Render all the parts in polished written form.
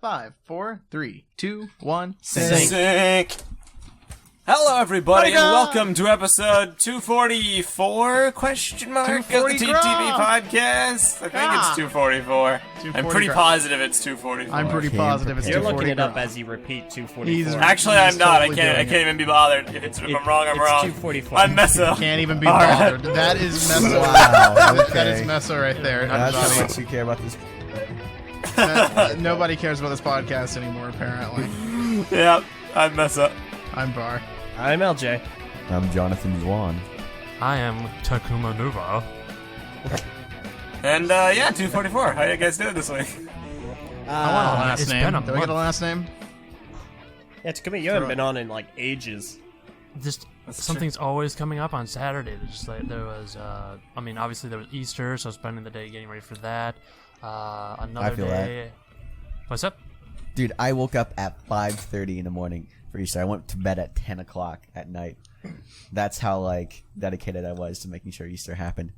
5, 4, 3, 2, 1, sync. Hello, everybody, and welcome to episode 244, question mark, of the TTV podcast. I think it's 244. I'm pretty positive it's 244. I'm pretty positive it's 244. You're looking it up as you repeat 244. Actually, I'm not. I can't even be bothered. If I'm wrong, I'm wrong. 244. I'm Meso. Can't even be bothered. That is Meso. Wow, okay. That is Meso right there. That's how much you care about this. Nobody cares about this podcast anymore, apparently. Yep, I'm Meso. I'm Bar. I'm Eljay. I'm Jonathan Zwan. I am Takuma Nuva. And, yeah, 244. How you guys doing this week? I want a last it's name. been a Do I get a month. last name? Yeah, Takuma, you haven't been on in like ages. Just That's something's always coming up on Saturday. Just like there was, I mean, obviously there was Easter, so spending the day getting ready for that. Another feel day. What's up? Dude, I woke up at 5:30 in the morning for Easter. I went to bed at 10 o'clock at night. That's how, like, dedicated I was to making sure Easter happened.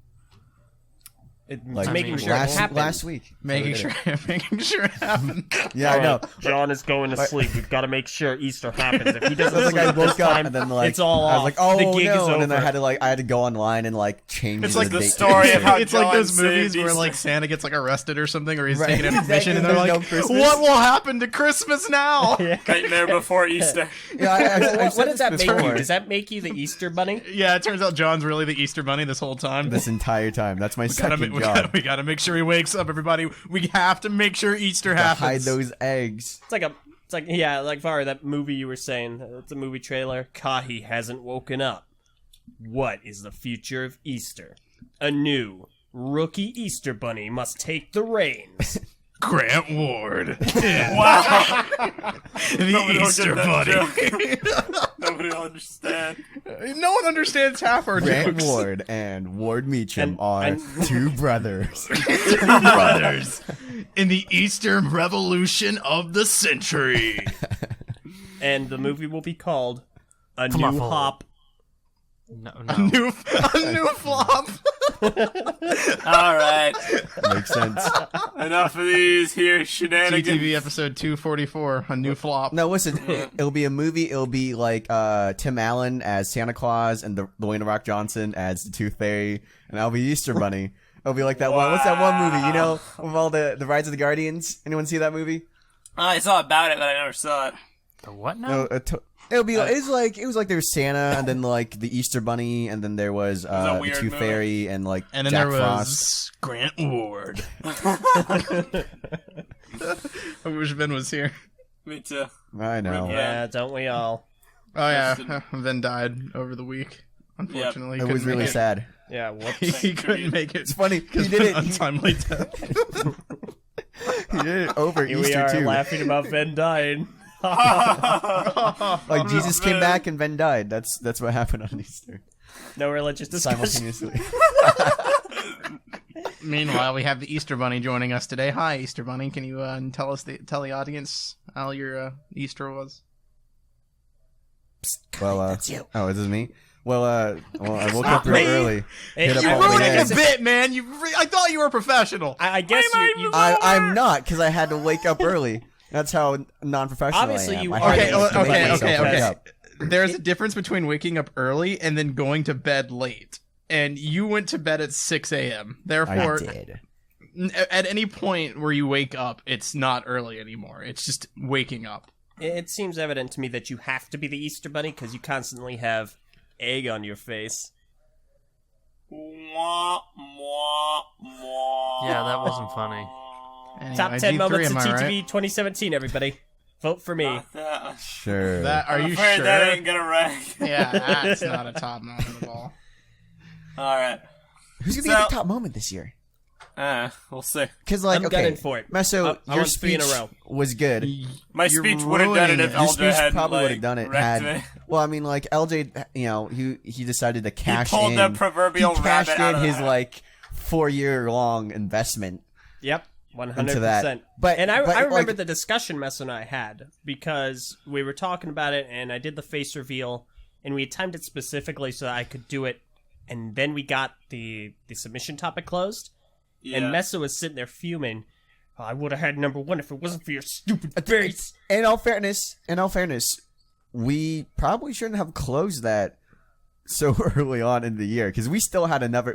Like, making sure last, it happened. last week. Making sure it happened. Yeah, I know. John is going to sleep. We've got to make sure Easter happens. If he doesn't It's like I sleep this woke up time, and then like it's all I was off. like, oh the gig is no, and then I over. had to go online and like change. It's the like the date. story of how It's like those John movies saved where Easter. like Santa gets like arrested or something, or he's Right, taking an admission, and they're exactly, like, there's no Christmas. "What will happen to Christmas now?" Nightmare Before Easter. Yeah, What does that make you? before. Does that make you the Easter bunny? Yeah, it turns out John's really the Easter Bunny this whole time. This entire time. That's my we gotta, second we, job. gotta, we gotta make sure he wakes up, everybody. We have to make sure Easter To happens. hide those eggs. It's like yeah, like Var, that movie you were saying. It's a movie trailer. Kahi hasn't woken up. What is the future of Easter? A new rookie Easter bunny must take the reins. Grant Ward. Wow. The Nobody will Easter get that Bunny. joke. Nobody will understand. No one understands half our Grant jokes. Ward and Ward Meacham And- are and- two brothers. Brothers in the Easter Revolution of the Century. And the movie will be called A Come New on, follow. Hop. No. a new flop. All right. Makes sense. Enough of these here shenanigans. TTV episode 244, a new flop. No, listen. It'll be a movie. It'll be like Tim Allen as Santa Claus and the Dwayne The Rock Johnson as the Tooth Fairy, and I'll be Easter Bunny. It'll be like that one. What's that one movie? You know, with all the Rides of the Guardians. Anyone see that movie? I saw about it, but I never saw it. The what now? No, it'll be. It was like there was Santa, and then like the Easter Bunny, and then there was a the weird Tooth movie. Fairy, and like And then Jack there Frost. was Grant Ward. I wish Ben was here. Me too. I know. Yeah, don't we all? Oh yeah, Ben died over the week. Unfortunately, It was really sad. Yeah, whoops. He couldn't make it. It's funny. He Because did it. untimely death. He did it over Here we Easter are too. laughing about Ben dying. Like Jesus came back and Ben died. That's what happened on Easter No religious discussion. simultaneously. Meanwhile, we have the Easter Bunny joining us today. Hi, Easter Bunny. Can you tell the audience how your Easter was? Well, oh, is this me? Well, I woke up real early. Hey, Hit up you all ruined the it Ruining eggs. a bit, man. I thought you were a professional. I guess you I'm not, because I had to wake up early. That's how non-professional Obviously I am. you I are. had Okay, to Okay, wake okay, myself okay, back okay. up. There's a difference between waking up early and then going to bed late. And you went to bed at 6 a.m. I Therefore, did. at any point where you wake up, it's not early anymore. It's just waking up. It seems evident to me that you have to be the Easter Bunny because you constantly have egg on your face. Mwah, mwah, mwah. Yeah, that wasn't funny. Anyway, Top 10 D3, moments of am I TTV right? 2017, everybody. Vote for me. Sure. Are I'm you afraid sure? that ain't gonna rank. Yeah, that's not a top moment at all. Alright. Who's gonna get the top moment this year? We'll see. Because like, I'm okay, gunning for it. Meso, I your want 3 in a speech row. was good. My You're speech would have done it if ruining Your Eljay speech hadn't, probably would like, have done it wrecked had. me. Well, I mean, like LJ, you know, he decided to He cash pulled in. the proverbial he cashed rabbit out in of the his hat. like 4-year-long investment. Yep, 100%. Into that. But I like, remember the discussion Mess and I had because we were talking about it and I did the face reveal and we had timed it specifically so that I could do it and then we got the submission topic closed. Yeah. And Meso was sitting there fuming I would have had number 1 if it wasn't for your stupid face. In all fairness, we probably shouldn't have closed that so early on in the year because we still had another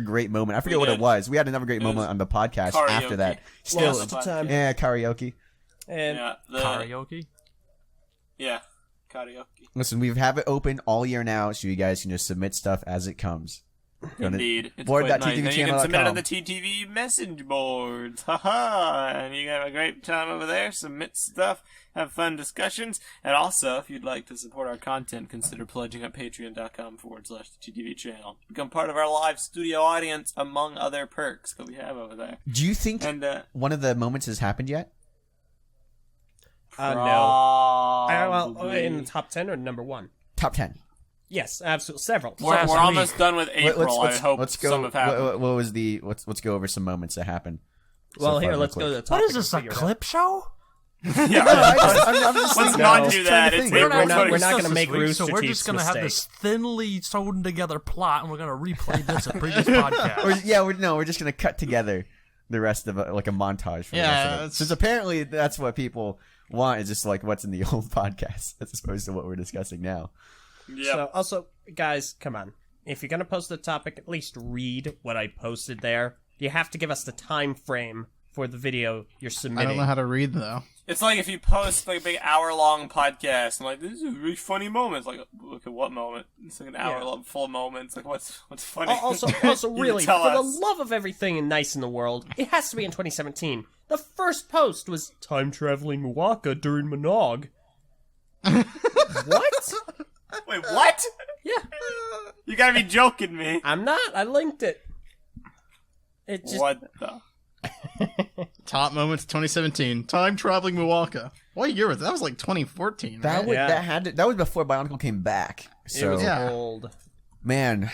great moment. I forget what it was. We had another great moment on the podcast karaoke. after that. Still, Lost to time. yeah, karaoke. And Karaoke? Yeah, karaoke. Listen, we have it open all year now, so you guys can just submit stuff as it comes. Indeed. It's quite nice. And you can board.ttv.channel.com. submit it on the TTV message boards. Haha. And you can have a great time over there. Submit stuff. Have fun discussions. And also, if you'd like to support our content, consider pledging at patreon.com/TTV channel. Become part of our live studio audience, among other perks that we have over there. Do you think one of the moments has happened yet? no. Well, in the top 10 or number 1? Top 10. Yes, absolutely. Several. We're almost done with April. I hope let's go. some have happened. What was the? Let's go over some moments that happened. Well, so here, far, let's go to the top. What is this, a clip show? Yeah, I'm just let's thinking- not do that. It's We're April not 26th. going to make Rooster So we're Teeth's just going to have this mistake. thinly sewn together plot, and we're going to replay this in previous podcast. We're just gonna cut together the rest of like a montage. For the rest of it. that's- Since apparently that's what people want is just like what's in the old podcast as opposed to what we're discussing now. Yep. So, also, guys, come on. If you're going to post a topic, at least read what I posted there. You have to give us the time frame for the video you're I submitting. don't know how to read though. It's like if you post like a big hour-long podcast and like this is a really funny moment. It's like, look at what moment? It's like an hour long full of moments. Like what's funny? Also, You really, tell for the us. love of everything and nice in the world, it has to be in 2017. The first post was time traveling Muwaka during Monog. What? Wait, what? Yeah, You gotta be joking me. I'm not. I linked it. It just What the? Top moments 2017. Time traveling Milwaukee. What year was that? That was like 2014. That right? would Yeah. that was before Bionicle came back. it So was Yeah. old. man,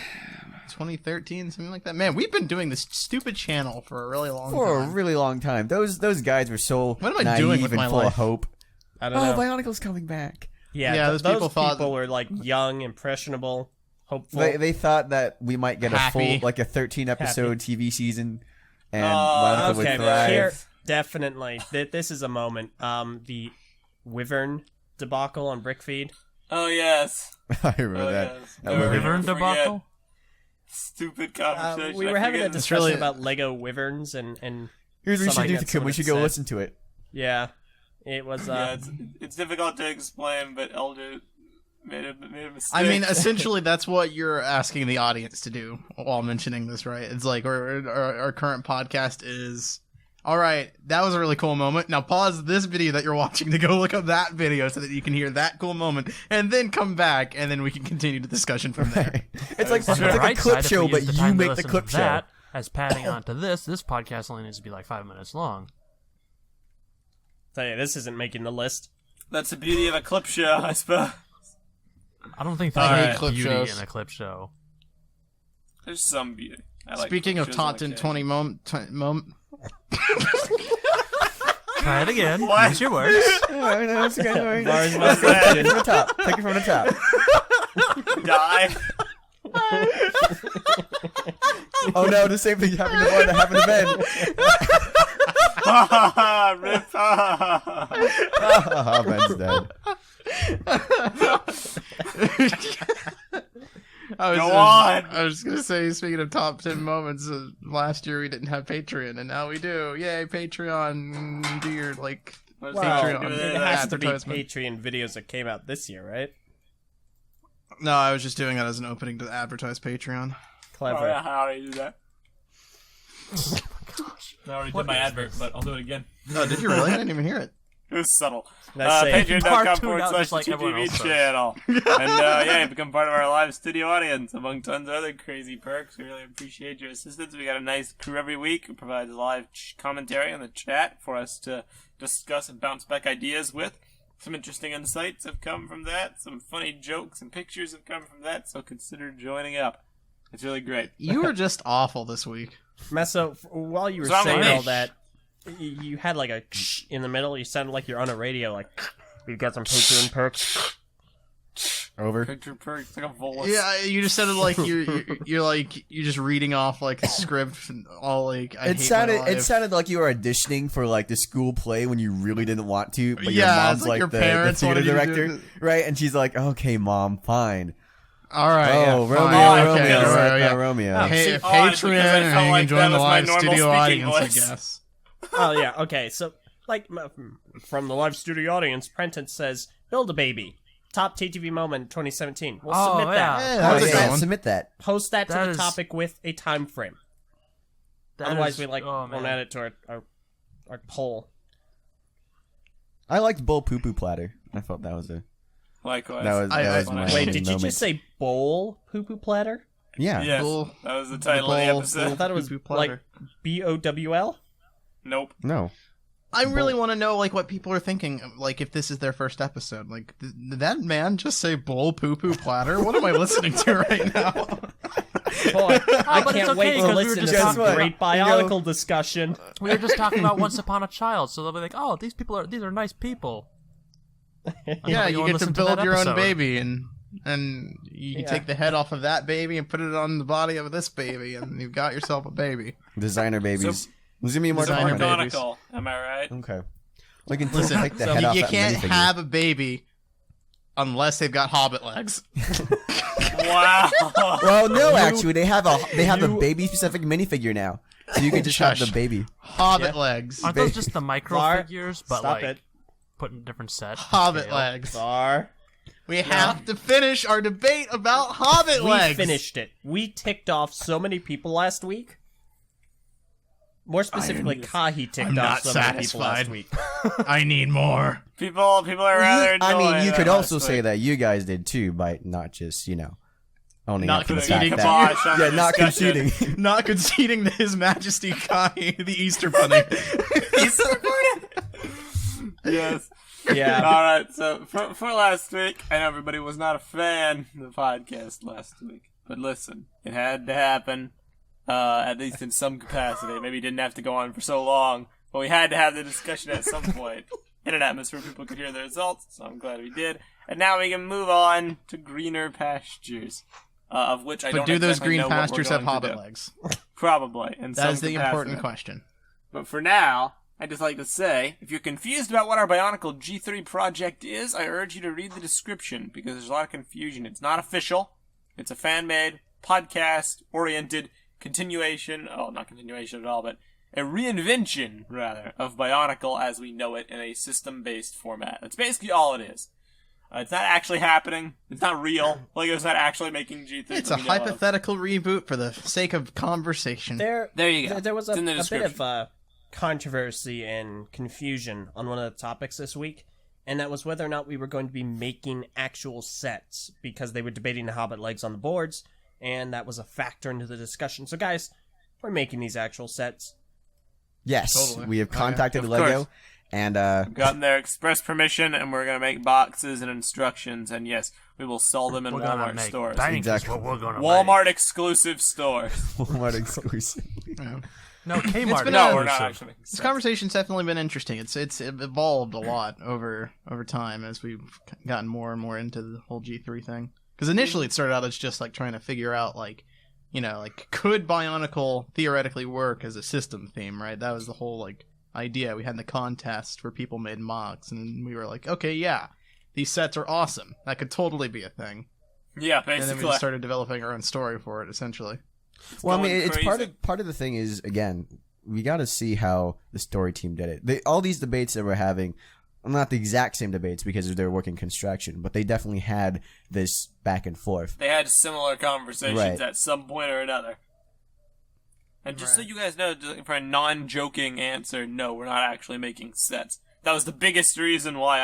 2013, something like that. Man, we've been doing this stupid channel for a really long for a time. really long time, those guys were so What am I naive doing with and my full life? of hope. I don't know. Bionicle's coming back. Yeah, Yeah, those those people thought- were like young, impressionable, hopeful. They thought that we might get a Happy. full like a 13 episode TV season, and Oh, Bionicle would Okay, thrive. here, definitely. This is a moment. The Wyvern debacle on Brickfeed. Oh yes. I remember that. Yes. That Never Wyvern Wyvern forget. debacle? Stupid conversation. We I were having a forget. discussion really- about Lego Wyverns and Here's what we should something do, that's Takuma. what We it should go said. listen to it. yeah, it was. Yeah, it's difficult to explain, but Eljay made a mistake. I mean, essentially, that's what you're asking the audience to do while mentioning this, right? It's like our current podcast is, all right, that was a really cool moment. Now pause this video that you're watching to go look up that video so that you can hear that cool moment, and then come back, and then we can continue the discussion from there. It's like On it's the like a right clip side, if show, we but use the you time to make the listen clip to show. that as padding onto this podcast only needs to be like 5 minutes long. Tell you, this isn't making the list. That's the beauty of a clip show, I suppose. I don't think I there's hate any clip beauty shows. in a clip show. There's some beauty. I like Speaking clip of shows top like 10 that. 20 moment. Try it again. What? Use your words. Oh, no, it's okay. All right. Bars Let's must go. be Take it from the top. Take it from the top. Die. Oh no, the same thing happened to one that happened to Ben. Rip. Oh, Ben's dead. Go on. I was just gonna say, speaking of top 10 moments, last year we didn't have Patreon, and now we do. Yay, Patreon! Do your like Well, Patreon it has to be advertisement. Patreon videos that came out this year, right? No, I was just doing that as an opening to advertise Patreon. Clever. Oh, yeah, how do you do that? I already did my advert, but I'll do it again. No, did you really? I didn't even hear it. It was subtle. Let's say- Patreon.com/TTV just like everyone else does. channel. And yeah, become part of our live studio audience, among tons of other crazy perks. We really appreciate your assistance. We got a nice crew every week who provides live commentary in the chat for us to discuss and bounce back ideas with. Some interesting insights have come from that. Some funny jokes and pictures have come from that, so consider joining up. It's really great. You were just awful this week. Meso, while you were What's wrong saying with me? all that, you had like a in the middle. You sounded like you're on a radio. Like, you got some Patreon perks. Over. Picture perfect. It's like a bolus. Yeah, you just sounded like you're just reading off like a script and all like. It sounded like you were auditioning for like the school play when you really didn't want to, but your Yeah, mom's it's like your the parents theater wanted you to director, do right? And she's like, "Okay, mom, fine." All right. Oh, yeah, Romeo, fine. Romeo, Okay, right, yeah. Romeo. Hey, It's odd because I Patreon, felt and you like can that join the was my live normal studio speaking audience, voice. I guess. Oh yeah, okay. So like from the live studio audience, Prentice says, "Build a baby." Top TTV moment 2017. We'll Oh, submit yeah. that. Hey, how's it going? Submit that. Post that to That the is- topic with a time frame. That Otherwise, is- we oh, won't man. add it to our poll. I liked Bull Poo Poo Platter. I thought that was Likewise. that was I- my Wait, did you moment. just say bowl poo poo platter? Yeah. Yes, Bull- that was the title of the bull- I episode. thought it was Poo-poo like platter. BOWL. Nope. No. I really want to know like what people are thinking, like if this is their first episode. Like, did that man just say "bull poo poo platter"? What am I listening to right now? Boy, I but it's can't okay, wait to 'cause we were listen to just some talking- great Bionicle discussion. We were just talking about Once Upon a Child, so they'll be like, "Oh, these are nice people." Yeah, you go get and to listen to build that your own episode. baby, and you can Yeah. take the head off of that baby and put it on the body of this baby, and you've got yourself a baby. Designer babies. There's gonna be more Designer content. babies. Canonical. Am I right? Okay. We can Listen, take the head off you that can't minifigure. have a baby unless they've got hobbit legs. Wow. Well, no, actually, they have a baby specific minifigure now, so you can just have the Shush. baby. Hobbit legs. Aren't those just the micro Var, figures, but Stop like it. put in a different set? Hobbit scale? legs. Var. We have to finish our debate about hobbit We legs. finished it. We ticked off so many people last week. More specifically, Kahi ticked I'm off not so many people last satisfied. week. I need more. People are rather. I mean, annoyed you could last also say week. that you guys did too, by not just owning Not up to the conceding fact to that kibosh on yeah, the not discussion. conceding. Not conceding to His Majesty Kai, the Easter Bunny. Yes. Yeah. All right. So for last week, I know everybody was not a fan of the podcast last week, but listen, it had to happen. At least in some capacity. Maybe it didn't have to go on for so long, but we had to have the discussion at some point in an atmosphere people could hear the results. So I'm glad we did. And now we can move on to greener pastures, of which I But don't. do those exactly green know what we're pastures have going to hobbit do. legs? Probably. In That some is the capacity. important question. But for now, I'd just like to say, if you're confused about what our BIONICLE G3 project is, I urge you to read the description, because there's a lot of confusion. It's not official. It's a fan-made, podcast-oriented continuation, not continuation at all, but a reinvention, rather, of BIONICLE as we know it in a system-based format. That's basically all it is. It's not actually happening. It's not real. LEGO's not actually making G3. It's a hypothetical reboot for the sake of conversation. There you go. There was a It's in the bit description. of controversy and confusion on one of the topics this week, and that was whether or not we were going to be making actual sets, because they were debating the Hobbit legs on the boards, and that was a factor into the discussion. So guys, we're making these actual sets. Yes, Totally. we have Oh, yeah. contacted Of Lego, course. and Gotten their express permission, and we're gonna make boxes and instructions, and yes, we will sell them in We're gonna Walmart make stores. bank Exactly. is what we're gonna Walmart exclusive stores. Walmart exclusive. Yeah. make. No, Kmart. been No, a- we're not exclusive. actually making This sense. conversation's definitely been interesting. It's evolved a lot over time as we've gotten more and more into the whole G3 thing. Because initially it started out as just like trying to figure out could Bionicle theoretically work as a system theme, right? That was the whole idea. We had the contest where people made mocks, and we were like, okay, yeah, these sets are awesome. That could totally be a thing. Yeah, And then we basically. just started developing our own story for it, essentially. Well, I mean, going it's crazy. part of the thing is, again, we got to see how the story team did it. All these debates that we're having, not the exact same debates because they're working construction, but they definitely had this back and forth. They had similar conversations Right. at some point or another. And just so you guys know, just for a non-joking answer, no, we're not actually making sets. That was the biggest reason why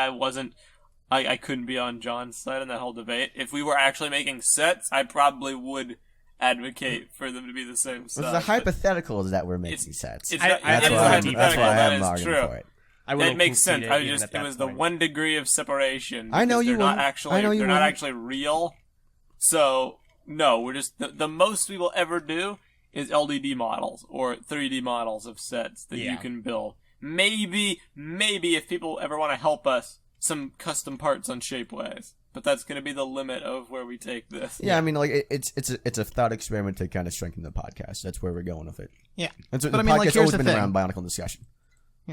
I couldn't be on John's side in that whole debate. If we were actually making sets, I probably would advocate for them to be the same size. The but hypothetical is that we're making It's- sets. it's I- not- I- it That's is why a I'm hypothetical, that arguing is for true. it. I That wouldn't makes sense. concede I even just at it that was the point. one degree of separation. I know because you they're not wouldn't. actually I know you they're not wouldn't. actually real. So no, we're just the most we will ever do is LDD models or 3D models of sets that you Yeah. can build. Maybe if people ever want to help us, some custom parts on Shapeways. but that's going to be the limit of where we take this. Yeah, I mean, like it's a thought experiment to kind of strengthen the podcast. That's where we're going with it. Yeah, That's what but the I mean, like, podcast's here's always the been thing. around Bionicle Discussion.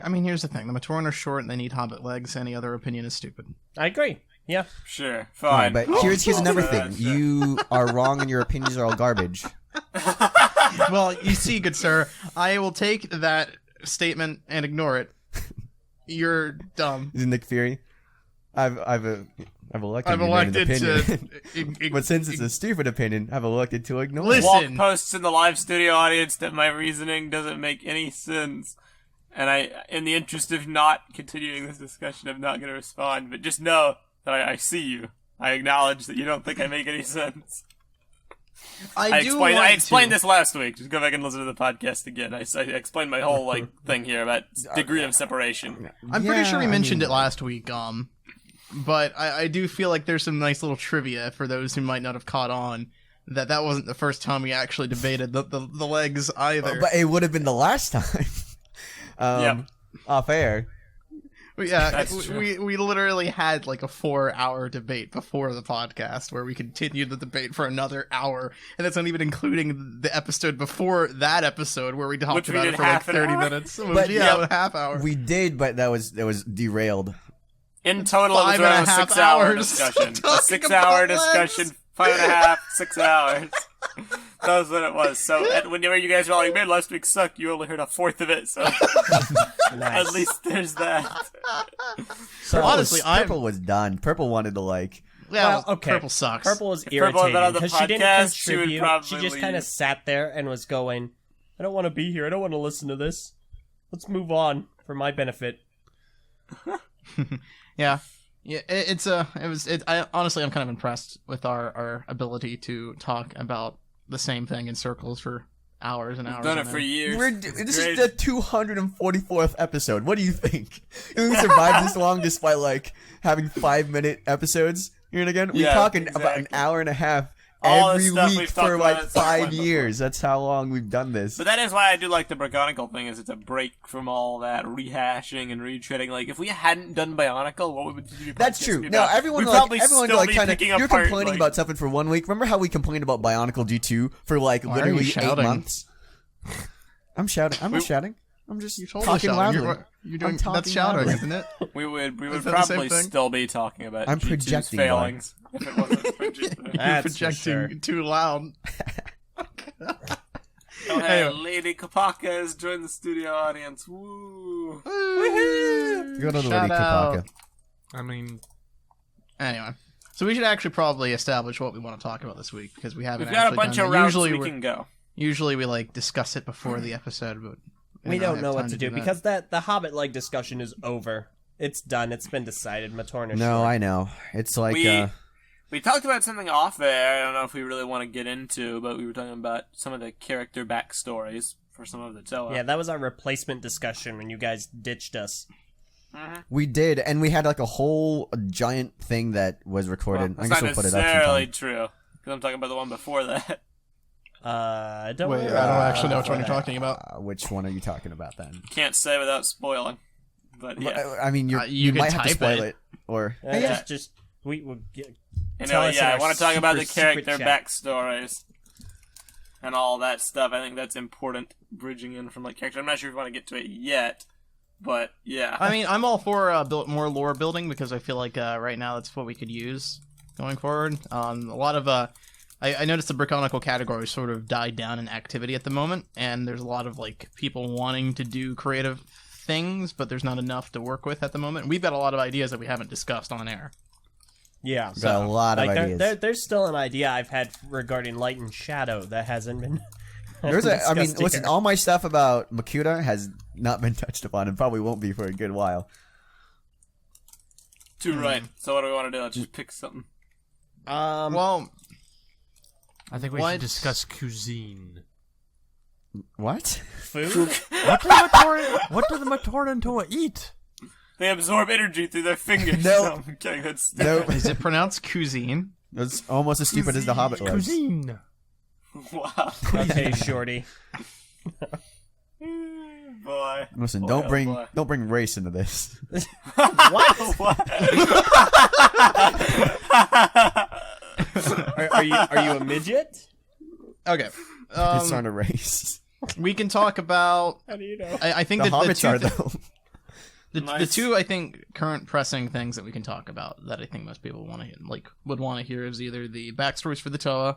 I mean, here's the thing: the Matoran are short and they need hobbit legs. Any other opinion is stupid. I agree. Yeah. Sure, All right, fine. but here's another Sure. thing: you are wrong, and your opinions are all garbage. Well, you see, good sir, I will take that statement and ignore it. You're dumb. Is it Nick Fury? I've elected. I've you made an elected opinion. to. But since it's a stupid opinion, I've elected to ignore Listen. Walt posts in the live studio audience that my reasoning doesn't make any sense. And I, in the interest of not continuing this discussion, I'm not going to respond. But just know that I see you. I acknowledge that you don't think I make any sense. I explained this last week. Just go back and listen to the podcast again. I explained my whole thing here about degree of separation. I'm pretty sure we mentioned mean- it last week. But I do feel like there's some nice little trivia for those who might not have caught on. That wasn't the first time we actually debated the legs either. But it would have been the last time. Yep. Off air. Yeah, That's true. we literally had like a 4-hour debate before the podcast where we continued the debate for another hour, and that's not even including the episode before that episode where we talked Which we about did it for like half an 30 hour? minutes. But, a half hour. We did, but that was derailed. In total, it was 5.5 around a 6-hour hours discussion. A talking 6-hour about discussion, legs. 5.5, 6 hours. That was what it was. So whenever you guys were like, man, last week sucked, you only heard a fourth of it, so Nice. at least there's that. So honestly, Purple was done. Purple wanted to like. Yeah, Well, okay. purple sucks. Purple was If Purple had been irritating on the because she didn't podcast, she would contribute. probably She just kind of leave. sat there and was going, I don't want to be here. I don't want to listen to this. Let's move on for my benefit. Yeah. Yeah, honestly, I'm kind of impressed with our ability to talk about the same thing in circles for hours and hours. Done it on for end. years. This Great. is the 244th episode. What do you think? We survived this long despite like having 5-minute episodes. Here and again, we're Yeah, talking about an exactly. hour and a half All the every stuff week we've talked for about like at some 5 point years. That's how long we've done this. But that is why I do like the Bionicle thing, is it's a break from all that rehashing and retreading. Like, if we hadn't done Bionicle, what would the That's podcast true. be No, about? everyone We'd like probably everyone still like be kind of picking you're apart, complaining like- about something for 1 week. Remember how we complained about Bionicle G2 for like Why are you literally 8 shouting? months? I'm shouting. I'm not shouting. I'm just You're totally talking shouting. loudly. You're doing I'm talking that's shouting, loudly. isn't it? We would Is that the same probably thing? still be talking about I'm G2's projecting, failings if it wasn't for G3. You're That's for projecting sure. too loud. Oh, hey, Anyway. Lady Kapaka has joined the studio audience. Woo! Go to the Shout Lady out. Kapaka. I mean, Anyway, so we should actually probably establish what we want to talk about this week because we haven't. We've got a actually bunch done of that. rounds Usually, we can go. usually we like discuss it before the episode, but We don't know what to do that. because the Hobbit leg discussion is over. It's done. It's been decided. Matoran is No, short. I know. It's like We talked about something off there. I don't know if we really want to get into, but we were talking about some of the character backstories for some of the Toa. Yeah, that was our replacement discussion when you guys ditched us. we did, and we had like a whole giant thing that was recorded. Well, I that's guess not we'll put it up necessarily sometime. true, because I'm talking about the one before that. I don't. Wait, I know. don't actually know which one you're talking about. Which one are you talking about then? Can't say without spoiling. But yeah. I mean, You you could might have to type spoil it. it, or Yeah, just we will get. Anyway, Tell us in yeah, I our want to talk about the super secret character chat. backstories and all that stuff. I think that's important, bridging in from like character. I'm not sure if you want to get to it yet, but yeah. I mean, I'm all for more lore building because I feel like right now that's what we could use going forward. A lot of I noticed the Bionicle category sort of died down in activity at the moment, and there's a lot of like people wanting to do creative things, but there's not enough to work with at the moment. We've got a lot of ideas that we haven't discussed on air. Yeah, got a lot of like ideas. there's still an idea I've had regarding light and shadow that hasn't been. There's I mean, discussed listen, here. all my stuff about Makuta has not been touched upon, and probably won't be for a good while. Too right. So what do we want to do? Let's just pick something. Well, I think we What? should discuss cuisine. What? food. What do the Matoran Toa eat? They absorb energy through their fingers. No. I'm kidding. That's No, is it pronounced cuisine? that's almost as stupid as the Hobbit was. Cuisine. Wow. Okay, shorty. boy. Listen, Boy, don't oh bring boy. don't bring race into this. Are you a midget? Okay. It's not a race. We can talk about. How do you know? I think The that hobbits are though. the Nice. two I think current pressing things that we can talk about that I think most people want to would want to hear is either the backstories for the Toa,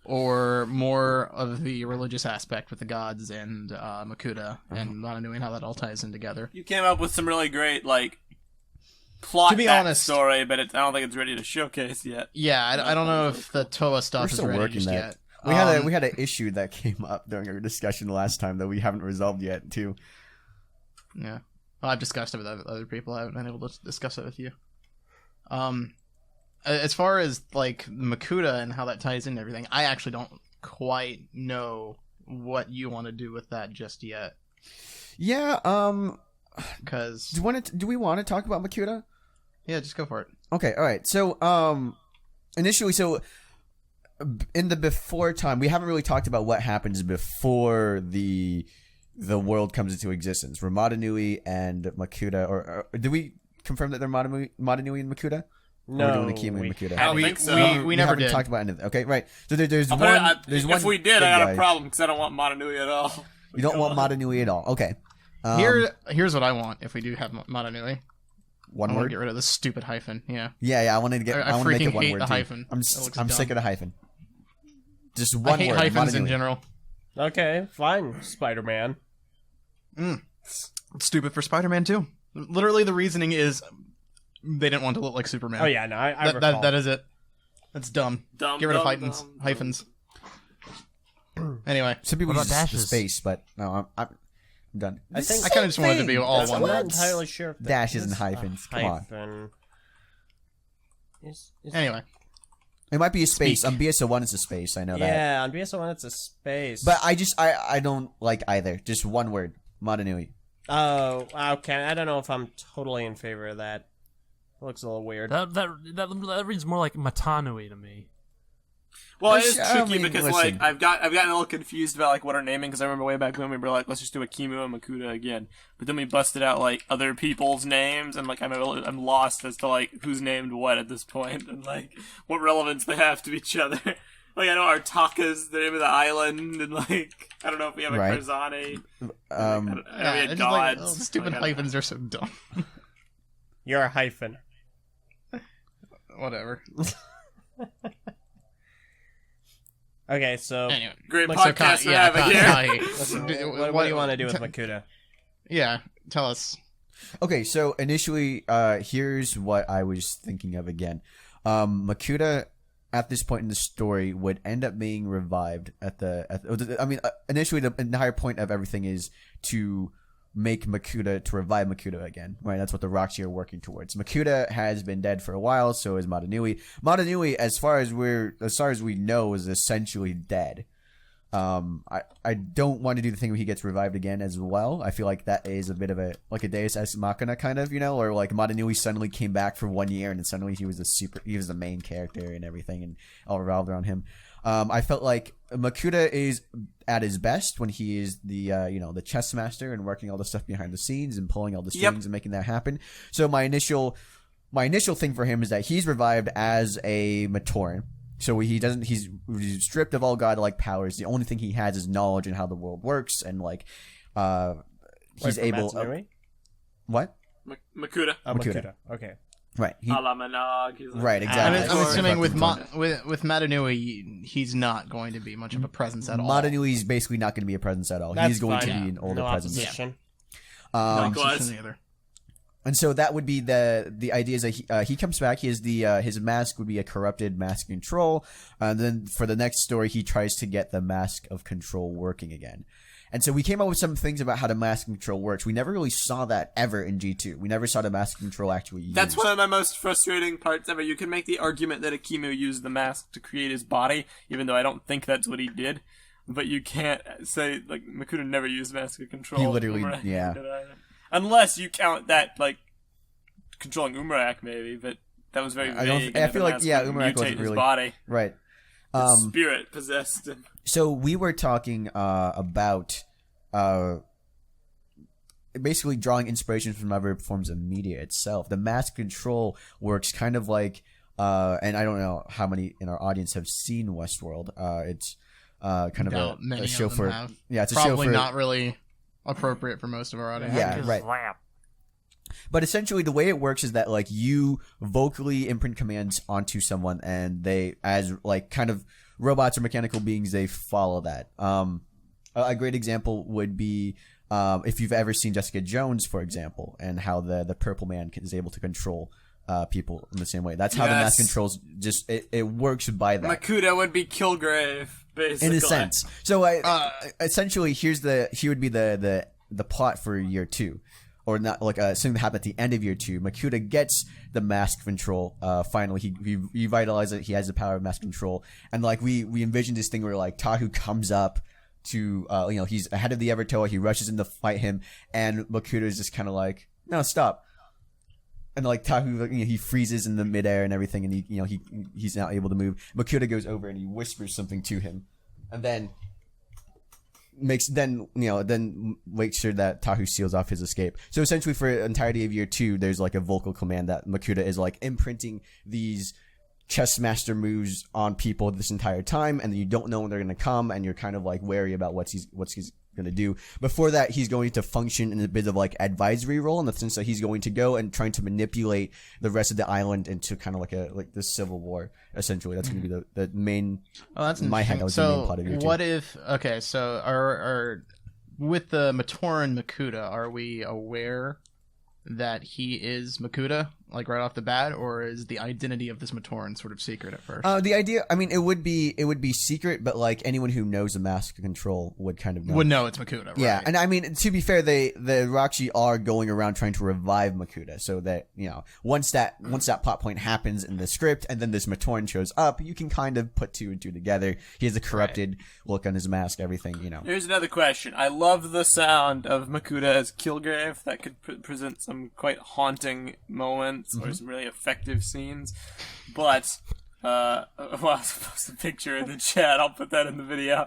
or more of the religious aspect with the gods and Makuta and Mananui and how that all ties in together. You came up with some really great plot To be honest- story, but I don't think it's ready to showcase yet. Yeah, I don't know if the Toa stuff We're is still ready working just that. yet. We had an issue that came up during our discussion last time that we haven't resolved yet too. Yeah. Well, I've discussed it with other people. I haven't been able to discuss it with you. As far as Makuta and how that ties into everything, I actually don't quite know what you want to do with that just yet. Yeah. Because Do we want to talk about Makuta? yeah, just go for it. Okay. All right. So initially, in the before time, we haven't really talked about what happens before the world comes into existence. Ramadanui and Makuta, or did we confirm that they're Madanui and Makuta? No, Or are we doing Ekimu and Makuta? I don't we, think so. we never haven't did. talked about anything. Okay, right. So there's I'll one. put it- There's one. if we did, big I got guy. a problem because I don't want Matanui at all. You don't want Madanui at all. Okay. Here's what I want if we do have Mananui. One I want to word. get rid of this stupid hyphen. Yeah. Yeah. I wanted to get. I I want to make freaking it one hate word the too. hyphen. I'm It looks sick dumb. of the hyphen. Just one I hate word. hyphens in Madanui. general. Okay, fine, Spider-Man. It's stupid for Spider-Man too. Literally, the reasoning is they didn't want to look like Superman. Oh yeah, no, I recall. that is it. That's dumb. Dumb, Get rid of dumb, hyphens. dumb. Anyway, Some people What use about the dashes? space, but no, I'm done. I think I kind of just wanted to be all I'm one not word. entirely sure if that Dashes and is a hyphens, come on. hyphen. Is Anyway, It might be a space. Speak. On BSO1, it's a space. I know that. yeah, on BSO1 it's a space. But I don't like either. Just one word. Madanui. Oh, okay. I don't know if I'm totally in favor of that. It looks a little weird. That reads more like Matanui to me. Well, it Which, is I tricky mean, because listen. I've gotten a little confused about what our naming, because I remember way back when we were like, let's just do Ekimu and Makuta again. But then we busted out other people's names, and I'm lost as to who's named what at this point, and what relevance they have to each other. I know our Taka's the name of the island, and I don't know if we have a Right. Karzane. Um, we yeah, had it's gods. just stupid hyphens are so dumb. You're a hyphen. Whatever. Okay, so Anyway, Great so podcast we're having here. what do you want to do with Makuta? Yeah, tell us. okay, so initially, here's what I was thinking of again. Makuta, at this point in the story, would end up being revived initially the entire point of everything is to revive Makuta again, right? That's what the Roxy are working towards. Makuta has been dead for a while, so is Madanui. Madanui, as far as we know, is essentially dead. I don't want to do the thing where he gets revived again as well. I feel like that is a bit of a Deus Ex Machina kind of, or Madanui suddenly came back for 1 year and then suddenly he was the main character and everything and all revolved around him. I felt like Makuta is at his best when he is the chess master and working all the stuff behind the scenes and pulling all the strings and making that happen. So my initial thing for him is that he's revived as a Matoran. So he's stripped of all godlike powers. The only thing he has is knowledge and how the world works, and he's able. What? Makuta. Oh, Makuta. Okay. Right. A la Manog. Right. Exactly. I'm assuming with Fucking with Madanui, he's not going to be much of a presence at all. Madanui's basically not going to be a presence at all. That's He's going fine. to be an older No presence. opposition. Likewise. And so that would be the idea is that he comes back. His mask would be a corrupted mask of control, and then for the next story, he tries to get the mask of control working again. And so we came up with some things about how the mask of control works. We never really saw that ever in G2. We never saw the mask of control actually used. That's one of my most frustrating parts ever. You can make the argument that Ekimu used the mask to create his body, even though I don't think that's what he did. But you can't say, Makuta never used mask of control. He literally, Umarak yeah. did either. Unless you count that, controlling Umarak, maybe, but that was very vague. I feel like, Umarak Umarak wasn't his really body. right. His spirit possessed him. So we were talking about basically drawing inspiration from other forms of media itself. The mask control works kind of like, and I don't know how many in our audience have seen Westworld. It's kind of a show for have. Yeah, it's probably a show for not really appropriate for most of our audience. Yeah, right. But essentially, the way it works is that like you vocally imprint commands onto someone, and they, as like kind of robots or mechanical beings, they follow that. A great example would be if you've ever seen Jessica Jones, for example, and how the Purple Man is able to control people in the same way. That's how the mask controls. Just it works by that. Makuta would be Kilgrave, basically. In a sense. So essentially, here would be the plot for year 2. Or not, like something that happened at the end of year 2. Makuta gets the mask control. Finally, he revitalizes it. He has the power of mask control, and like we envision this thing where like Tahu comes up to he's ahead of the Evertoa. He rushes in to fight him, and Makuta is just kind of like, no, stop. And like Tahu, he freezes in the midair and everything, and he's not able to move. Makuta goes over and he whispers something to him, and then makes sure that Tahu seals off his escape. So essentially, for the entirety of year 2, there's like a vocal command that Makuta is like imprinting these chess master moves on people this entire time, and then you don't know when they're going to come, and you're kind of like wary about what's he's going to do. Before that, he's going to function in a bit of like advisory role, in the sense that he's going to go and trying to manipulate the rest of the island into kind of like the civil war. Essentially, that's going to be the main. Oh, that's in my head. That was the main plot of year 2. What if? Okay, so are with the Matoran Makuta, are we aware that he is Makuta, like right off the bat, or is the identity of this Matoran sort of secret at first? The idea, I mean, it would be secret, but like anyone who knows the mask control would kind of know. Would know it's Makuta, right? Yeah, and I mean, to be fair, the Roxy are going around trying to revive Makuta, so that once that plot point happens in the script, and then this Matoran shows up, you can kind of put 2 and 2 together. He has a corrupted look on his mask, everything. Here's another question. I love the sound of Makuta as Kilgrave. That could present some quite haunting moments or some really effective scenes, but I was supposed to picture in the chat. I'll put that in the video.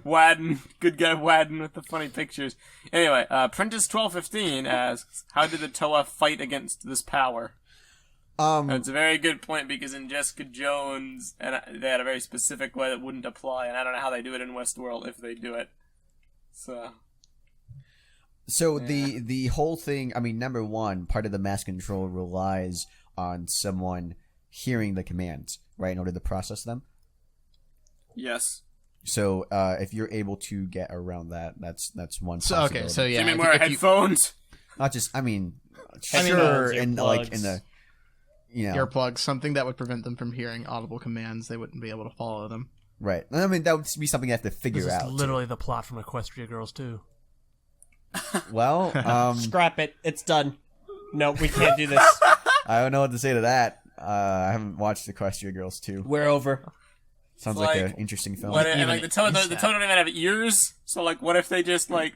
Wadden, good guy Wadden with the funny pictures. Anyway, Prentice1215 asks, how did the Toa fight against this power? That's a very good point, because in Jessica Jones, and they had a very specific way that wouldn't apply, and I don't know how they do it in Westworld, if they do it. So the whole thing, I mean, number one, part of the mask control relies on someone hearing the commands, right, in order to process them. Yes. So if you're able to get around that, that's one possibility. Okay, so yeah. You mean wear headphones? Not just, I mean, Sure, in like in the earplugs, something that would prevent them from hearing audible commands. They wouldn't be able to follow them. Right. I mean, that would be something you have to figure This is out. literally the plot from Equestria Girls 2. Well, scrap it. It's done. No, we can't do this. I don't know what to say to that. I haven't watched Equestria Girls 2. We're over. Sounds like an interesting film. And like the Toa don't even have ears, so like, what if they just like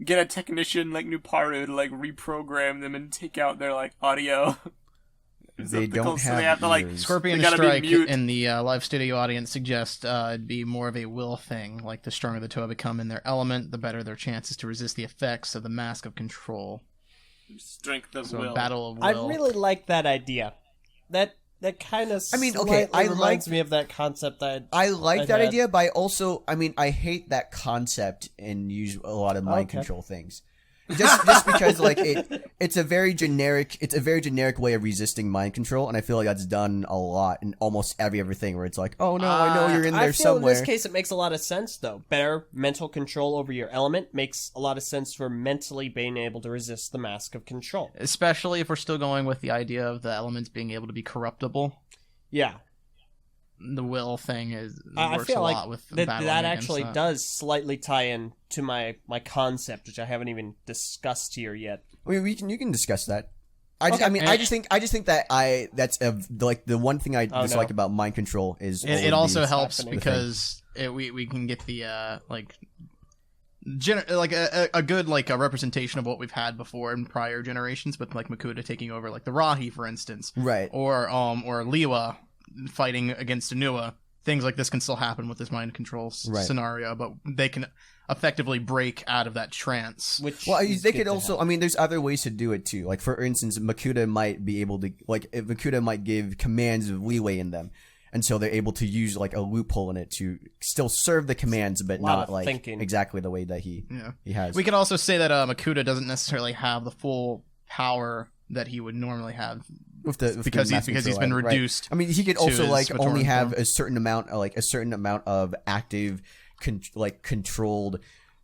get a technician like Nuparu to like reprogram them and take out their like audio? They don't so they have to like Scorpion Strike in the live studio audience suggests it'd be more of a will thing. Like the stronger the Toa become in their element, the better their chances to resist the effects of the mask of control. Strength of so will. A battle of will. I really like that idea. That kind of reminds me of that concept. I like that idea, but I also, I hate that concept and use a lot of mind control things. Just because like it's a very generic way of resisting mind control, and I feel like that's done a lot in almost everything where it's like, oh no, I know you're in there somewhere. In this case it makes a lot of sense though. Better mental control over your element makes a lot of sense for mentally being able to resist the mask of control. Especially if we're still going with the idea of the elements being able to be corruptible. Yeah. The will thing I works feel a like lot with that actually that. does slightly tie in to my concept, which I haven't even discussed here yet. I mean, you can discuss that. I just think that that's like the one thing I dislike about mind control is it also helps because we can get the a good a representation of what we've had before in prior generations with like Makuta taking over like the Rahi, for instance, right, or Liwa fighting against Anua, things like this can still happen with this mind control scenario, but they can effectively break out of that trance. Which They could also, I mean, there's other ways to do it too. Like, for instance, Makuta might be able to, like, Makuta might give commands of leeway in them. And so they're able to use, like, a loophole in it to still serve the commands, but not, like, exactly the way that he has. We could also say that Makuta doesn't necessarily have the full power that he would normally have. Because he's been reduced. Right. I mean, he could also, like, Matoran only have form. a certain amount of active, controlled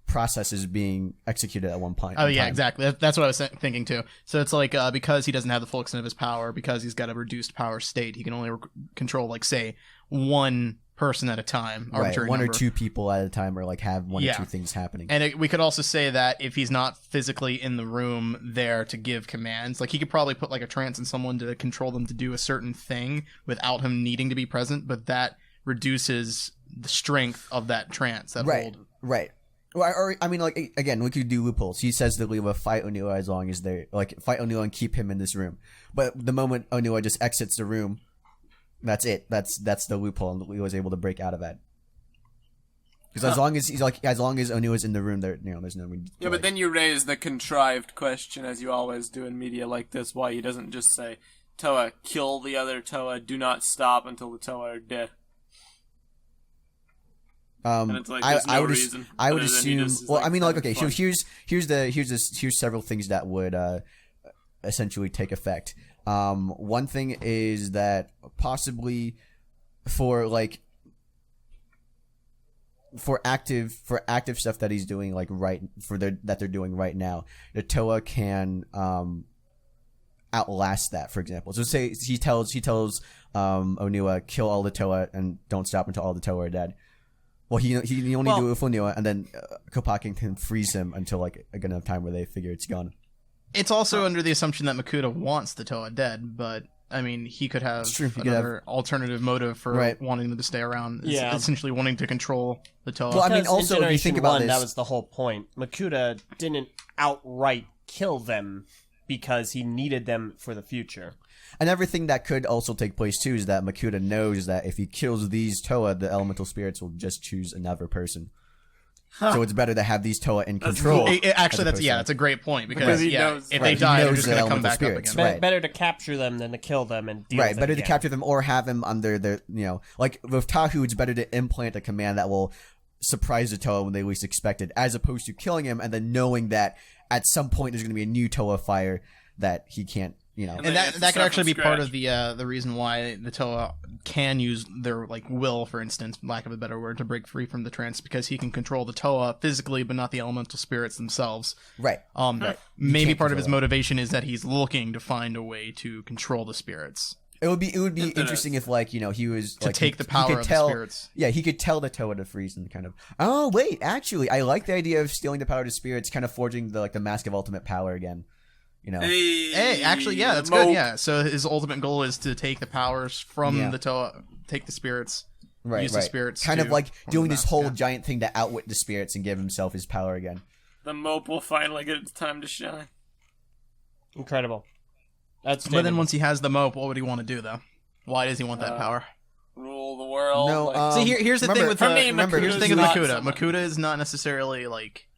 processes being executed at one point. Oh, yeah, exactly. That's what I was thinking, too. So it's like, because he doesn't have the full extent of his power, because he's got a reduced power state, he can only control, like, say, one person at a time. Right, one number. or two people at a time, or, like, have one or two things happening. And we could also say that if he's not physically in the room there to give commands, like, he could probably put, like, a trance in someone to control them to do a certain thing without him needing to be present, but that reduces the strength of that trance. Right. Or, I mean, like, again, we could do loopholes. He says that Lewa fight Onua as long as they, like, fight Onua and keep him in this room. But the moment Onua just exits the room, that's it. That's the loophole, and Lewa is able to break out of that. Because as long as Onua's in the room, there's no need. Yeah, but then you raise the contrived question, as you always do in media like this, why he doesn't just say, Toa, kill the other Toa, do not stop until the Toa are dead. And it's like, I would assume. Well, I mean, like, okay, so here's several things that would essentially take effect. One thing is that possibly for active stuff that he's doing, like, that they're doing right now, the Toa can outlast that. For example, so say he tells Onua, kill all the Toa and don't stop until all the Toa are dead. Well, he only do it with Onua, and then Kopaken can freeze him until, like, a good enough time where they figure it's gone. It's also under the assumption that Makuta wants the Toa dead, but I mean, he could have another alternative motive for wanting them to stay around. Yeah. Essentially wanting to control the Toa. Well, I mean, also, if you think about this, that was the whole point. Makuta didn't outright kill them because he needed them for the future. And everything that could also take place too is that Makuta knows that if he kills these Toa, the elemental spirits will just choose another person. So it's better to have these Toa in control. That's a great point, because if they die, they're just going to come back up again. Right. Better to capture them than to kill them and deal with them better to again. capture them or have them under their, like with Tahu, it's better to implant a command that will surprise the Toa when they least expect it, as opposed to killing him and then knowing that at some point there's going to be a new Toa fire that he can't. And that could actually be part of the reason why the Toa can use their, like, will, for instance, lack of a better word, to break free from the trance, because he can control the Toa physically, but not the elemental spirits themselves. Right. Maybe part of his motivation is that he's looking to find a way to control the spirits. It would be interesting if, like, he was to take the power of the spirits. Yeah, he could tell the Toa to freeze and kind of. Oh wait, actually, I like the idea of stealing the power of the spirits, kind of forging the mask of ultimate power again. Hey, actually, yeah, that's good. Yeah, so his ultimate goal is to take the powers from the Toa, take the spirits, use the spirits, kind of like doing this whole giant thing to outwit the spirits and give himself his power again. The mope will finally get its time to shine. Incredible. But then once he has the mope, what would he want to do, though? Why does he want that power? Rule the world. No, see, here's the thing with Makuta. Makuta is not necessarily, like,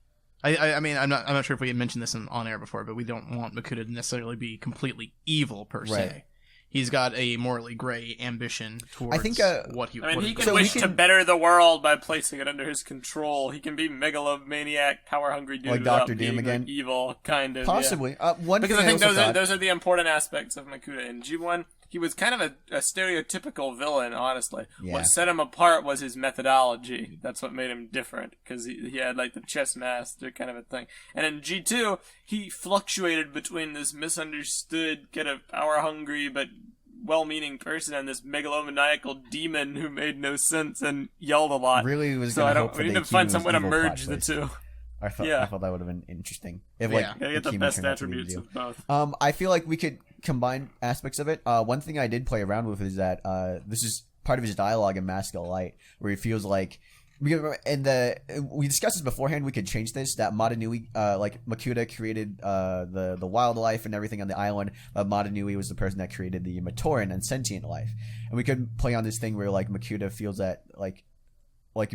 I mean, I'm not sure if we had mentioned this on air before, but we don't want Makuta to necessarily be completely evil per se. He's got a morally gray ambition towards what he. I mean, he can wish to better the world by placing it under his control. He can be megalomaniac, power hungry dude, like Dr. Doom again, like evil kind of. Possibly, because I think those are the important aspects of Makuta. In G1, he was kind of a stereotypical villain, honestly. Yeah. What set him apart was his methodology. That's what made him different, because he had, like, the chess master kind of a thing. And in G2, he fluctuated between this misunderstood, kind of power-hungry, but well-meaning person and this megalomaniacal demon who made no sense and yelled a lot. Really was we need to find some way to merge the two. I thought that would have been interesting. If, gotta get the best attributes of both. I feel like we could combine aspects of it. One thing I did play around with is that this is part of his dialogue in Mask of Light, where he feels like we discussed this beforehand. We could change this. That Matanui, like Makuta created the wildlife and everything on the island. Matanui was the person that created the Matoran and sentient life. And we could play on this thing where like Makuta feels that like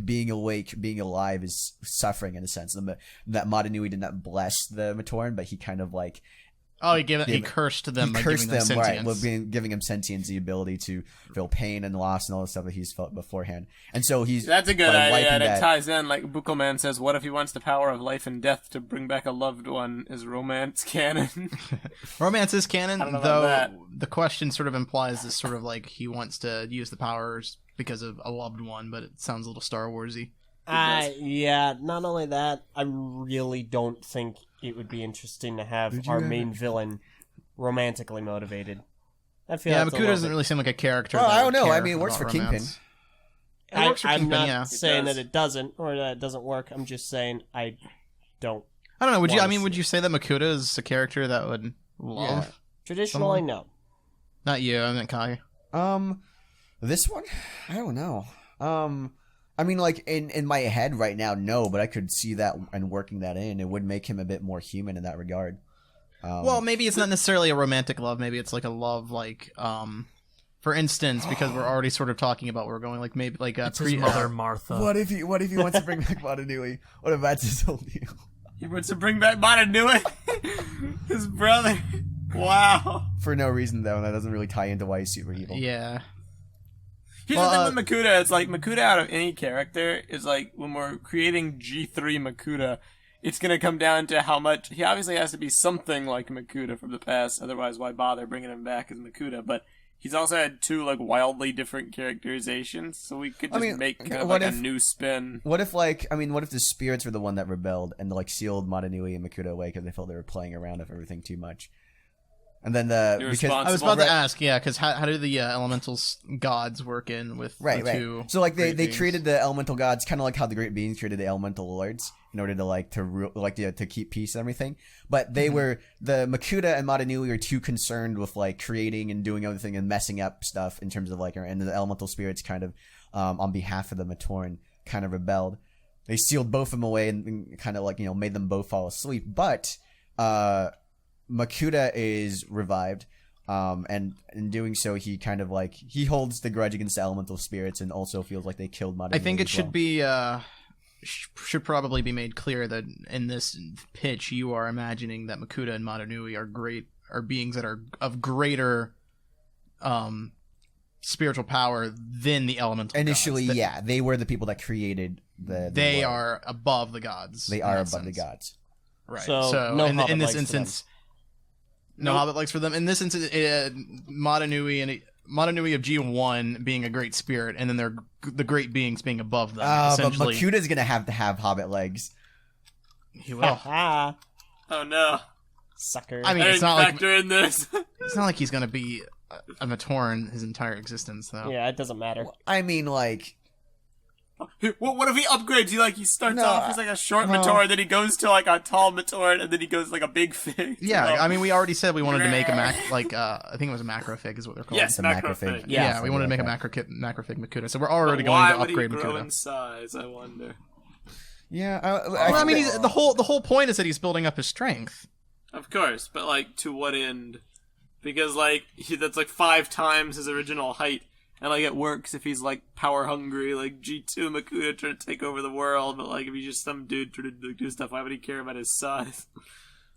being awake, being alive is suffering in a sense. And that Matanui did not bless the Matoran, but he kind of like. Oh, he cursed them. He by cursed giving them, them right? sentience. Giving him sentience, the ability to feel pain and loss and all the stuff that he's felt beforehand. And so That's a good by idea. wiping That ties in, like Buckelman says, what if he wants the power of life and death to bring back a loved one? Is romance canon? Romance is canon, I don't know about though that. the question sort of implies this sort of like he wants to use the powers because of a loved one, but it sounds a little Star Warsy. Yeah, not only that, I really don't think it would be interesting to have our main villain romantically motivated. I feel Yeah, that's a Makuta little doesn't bit- really seem like a character. Well, that I don't would know. I care mean, it works about for Kingpin. romance. It works for I'm Kingpin, not yeah. saying does. that it doesn't or that it doesn't work. I'm just saying I don't. I don't know. Would Honestly. you say that Makuta is a character that would love? Yeah. Traditionally, no. Not you. I meant Kai. This one, I don't know. I mean, like in my head right now, no, but I could see that and working that in. It would make him a bit more human in that regard. Well, maybe it's not necessarily a romantic love. Maybe it's like a love, like, for instance, because we're already sort of talking about where we're going, like maybe like a It's his mother, Martha. what if he wants to bring back Matanui? What if that's his whole deal? He wants to bring back Matanui, his brother. Wow. For no reason though, and that doesn't really tie into why he's super evil. Yeah. Here's Well, the thing with Makuta. It's like Makuta out of any character is like when we're creating G3 Makuta, it's gonna come down to how much he obviously has to be something like Makuta from the past. Otherwise, why bother bringing him back as Makuta? But he's also had two like wildly different characterizations, so we could just make kind of what like if- a new spin. What if what if the spirits were the one that rebelled and like sealed Matanui and Makuta away because they felt they were playing around with everything too much? And then because I was about Right. to ask, yeah, because how do the elementals gods work in with right. the two? So like they beings? created the elemental gods, kind of like how the great beings created the elemental lords in order to to keep peace and everything. But they were the Makuta and Matanui are too concerned with like creating and doing everything and messing up stuff in terms of like, and the elemental spirits kind of on behalf of the Matoran kind of rebelled. They sealed both of them away and kind of like made them both fall asleep. But Makuta is revived. And in doing so, he kind of like he holds the grudge against the elemental spirits, and also feels like they killed Matanui. I think it as should well. be should probably be made clear that in this pitch you are imagining that Makuta and Matanui are beings that are of greater spiritual power than the elemental Initially, gods. yeah, they were the people that created the They world. are above the gods. They in are that above the sense. gods. Right. So, no in Hobbit this likes for instance, no Hobbit likes for them. In this instance, Matanui of G1 being a great spirit, and then they're the great beings being above them. But essentially, Makuta's gonna have to have hobbit legs. he will. Ha Oh no! sucker. I mean, I it's didn't not like factor in this. it's not like he's gonna be a Matoran his entire existence, though. yeah, it doesn't matter. I mean, like, What if he upgrades? He starts No, off as like a short no. Matoran, then he goes to like a tall Matoran, and then he goes like a big fig. Yeah, So- I mean, we already said we wanted to make a I think it was a macrofig is what they're called. Yes, the macrofig. macrophage. Yeah, we wanted to make a like macrofig Makuta, so we're already Why going to would upgrade he grow Makuta. in size? I wonder. Yeah, Well, I mean, the whole point is that he's building up his strength. Of course, but like to what end? Because like that's like 5 times his original height, and like it works if he's like power hungry, like G2 Makuta trying to take over the world. But like if he's just some dude trying to do stuff, why would he care about his size?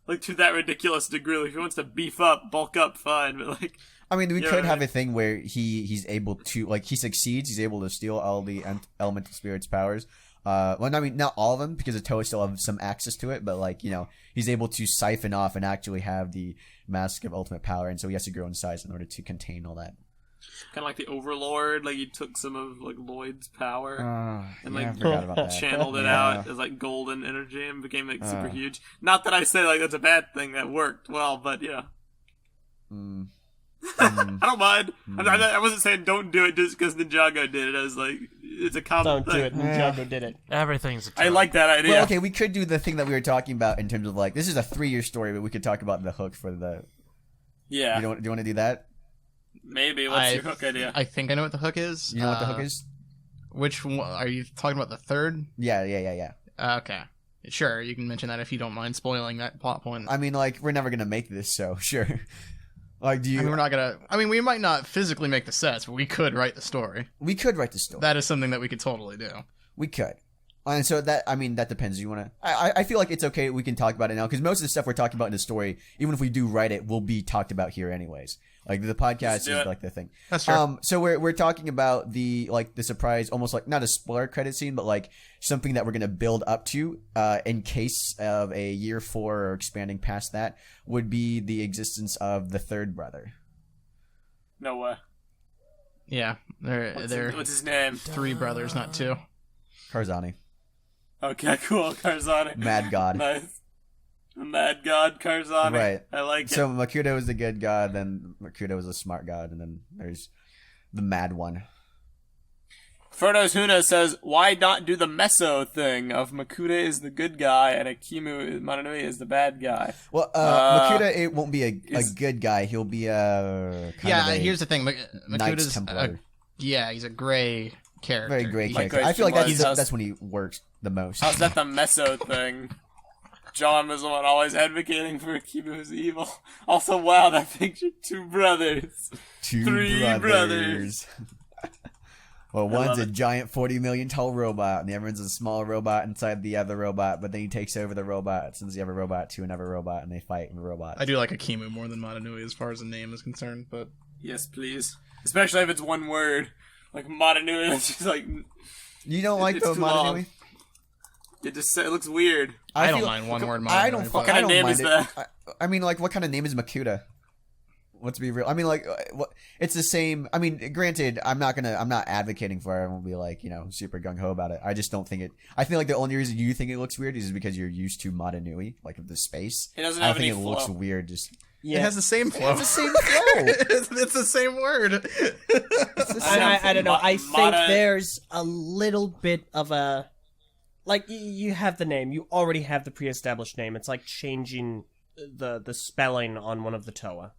Like to that ridiculous degree. If he wants to beef up, bulk up, fine. But like, I mean, we Yeah, could have right. a thing where he's able to like he succeeds. He's able to steal all the elemental spirits' powers. Well, I mean, not all of them because the Toa still have some access to it, but like he's able to siphon off and actually have the mask of ultimate power, and so he has to grow in size in order to contain all that. kind of like the Overlord. Like he took some of like Lloyd's power. And yeah, I like forgot about that. channeled it Yeah. out as like golden energy and became like super huge. Not that I say like that's a bad thing. That worked well, but yeah, I don't mind. I wasn't saying don't do it just because Ninjago did it. I was like, it's a common Don't thing. do it. Ninjago did it. Everything's a I joke. like that idea. Well, okay, we could do the thing that we were talking about in terms of like this is a 3-year story, but we could talk about the hook for the. Yeah, Do you want to do that? maybe. What's your hook idea? I think I know what the hook is. You know what the hook is? Which one, are you talking about the third? Yeah. Okay. Sure, you can mention that if you don't mind spoiling that plot point. I mean, like, we're never gonna make this, so sure. Like, do you? I mean, we're not gonna. I mean, we might not physically make the sets, but we could write the story. We could write the story. That is something that we could totally do. We could. And so that, I mean, that depends. You want to? I feel like it's okay. We can talk about it now because most of the stuff we're talking about in the story, even if we do write it, will be talked about here anyways. Like the podcast is like the thing. That's true. So we're talking about the surprise, almost like not a spoiler credit scene, but like something that we're gonna build up to, in case of a year 4 or expanding past that, would be the existence of the third brother. No way. Yeah, they're What's his name? 3 brothers, not 2. Karzani, Okay, cool. Karzani. Mad God. Nice. The Mad God Karzani. Right. I like it. So Makuta was the good god, then Makuta was a smart god, and then there's the mad one. Frodo's Huna says, why not do the Meso thing of Makuta is the good guy and Ekimu Mananui is the bad guy? Well, Makuta it won't be a good guy. He'll be a Here's the thing. Knights Makuta's Templar. he's a gray character. Very great Like character. I feel like Grace that's when he works the most. How's that the Meso thing? John was the one always advocating for Ekimu's evil. Also, wow, that picture, 2 brothers. 3 brothers. Well, one's a giant 40 million tall robot, and the other one's a small robot inside the other robot, but then he takes over the robot, sends the other robot to another robot, and they fight in the robots. I do like Ekimu more than Mananui as far as the name is concerned, but... Yes, please. Especially if it's one word. Like Mananui, it's just like... You don't like the too long. Mananui? It looks weird. I don't mind one word Mananui. I don't What kind of name is that? I mean, like, what kind of name is Makuta? Let's be real. I mean, like, what? It's the same. I mean, granted, I'm not advocating for it. I won't be like, super gung ho about it. I just don't think it. I feel like the only reason you think it looks weird is because you're used to Mananui, like the space. It doesn't I have don't any think it flow. looks weird. Just It has the same flow. it's the same flow. it's the same word. I don't know. I think there's a little bit of a... Like, you have the name. You already have the pre-established name. It's like changing the spelling on one of the Toa.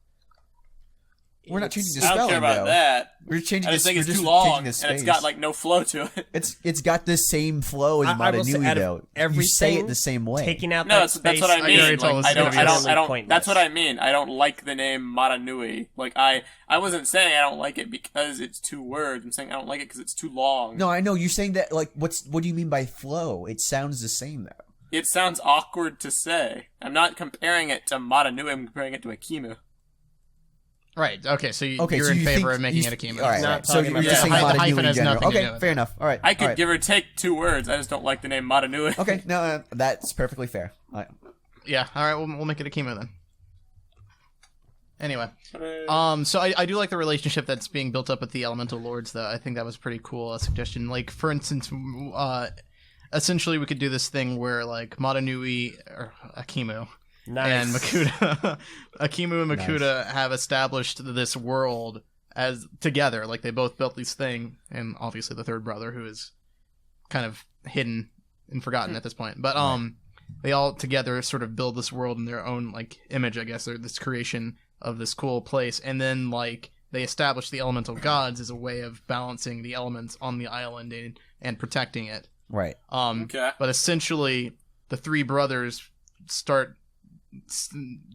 We're not changing the I spelling, don't care about though. that. We're changing I just think we're it's just too long, changing and the space. it's got like no flow to it. It's got the same flow as I will say, Mananui, out of though. You everything, say it the same way. Taking out No, that that's space, what I mean. already told us I it's gonna be don't. pointless. That's what I mean. I don't like the name Matanui. Like I wasn't saying I don't like it because it's 2 words. I'm saying I don't like it because it's too long. No, I know you're saying that. Like, what do you mean by flow? It sounds the same though. It sounds awkward to say. I'm not comparing it to Matanui. I'm comparing it to Ekimu. Right. Okay. So you're so in you favor think of making you- it Ekimu. All right. Not Right. So talking you're about just that. saying The Mananui hyphen in has general. nothing to do Okay, with it. fair enough. All right. I could all right. give or take 2 words. I just don't like the name Matanui. Okay, no, that's perfectly fair. All right. Yeah. All right. We'll make it Ekimu then. Anyway, so I do like the relationship that's being built up with the Elemental Lords, though. I think that was pretty cool, a suggestion. Like, for instance, essentially we could do this thing where, like, Matanui, or Ekimu, and Makuta, Ekimu and Makuta have established this world as together. Like, they both built this thing, and obviously the third brother, who is kind of hidden and forgotten at this point. But, they all together sort of build this world in their own, like, image, I guess, or this creation of this cool place, and then like they establish the elemental gods as a way of balancing the elements on the island and protecting it. Right. Okay. But essentially, the 3 brothers start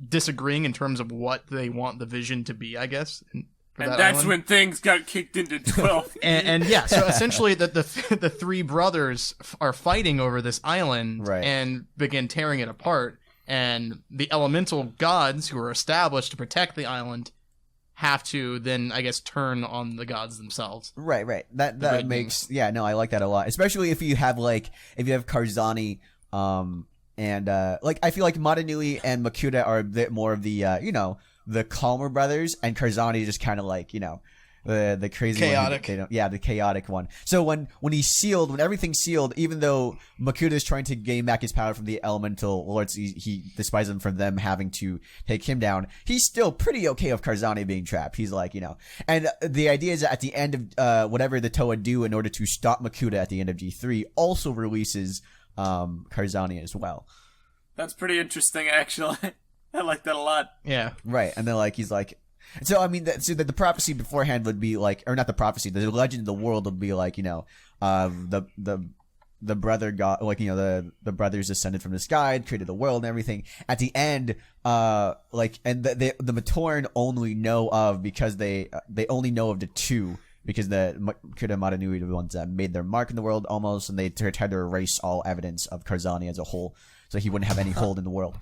disagreeing in terms of what they want the vision to be, I guess. And that's when things got kicked into 12. and yeah, so essentially the 3 brothers are fighting over this island and begin tearing it apart. And the elemental gods who are established to protect the island have to then, I guess, turn on the gods themselves. Right. That makes I like that a lot. Especially if you have Karzani, and like I feel like Matanui and Makuta are a bit more of the the calmer brothers, and Karzani just kind of like the crazy chaotic. One the chaotic one. So when everything's sealed, even though Makuta is trying to gain back his power from the elemental lords, he despises them for them having to take him down. He's still pretty okay with Karzani being trapped. He's like, and the idea is that at the end of whatever the Toa do in order to stop Makuta at the end of G3 also releases Karzani as well. That's pretty interesting, actually. I like that a lot. Yeah. Right. And then he's like, So I mean, so the prophecy beforehand would be like, or not the prophecy, the legend of the world would be like, the brother got, like, the brothers descended from the sky, created the world and everything. At the end, and the Matoran only know of, because they only know of the two, because the Makuta and Matanui are the ones that made their mark in the world almost, and they tried to erase all evidence of Karzani as a whole, so he wouldn't have any hold in the world.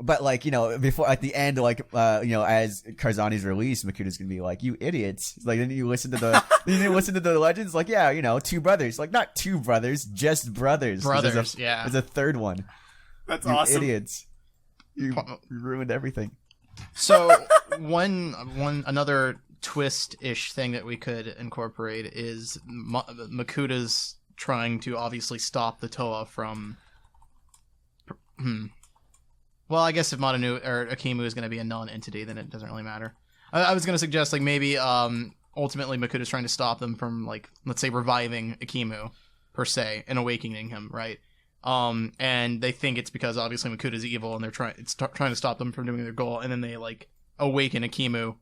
But like, before, at the end, like, as Karzani's released, Makuta's gonna be like, "You idiots!" Like, then you listen to the legends, like, yeah, two brothers, like, not two brothers, just brothers. Brothers, there's a third one. That's you awesome. Idiots! You ruined everything. So another twist-ish thing that we could incorporate is Makuta's trying to obviously stop the Toa from. Well, I guess if Matanui or Ekimu is going to be a non-entity, then it doesn't really matter. I was going to suggest, like, maybe ultimately Makuta's trying to stop them from, like, let's say reviving Ekimu, per se, and awakening him, right? And they think it's because obviously Makuta's evil, and they're trying to stop them from doing their goal, and then they, like, awaken Ekimu.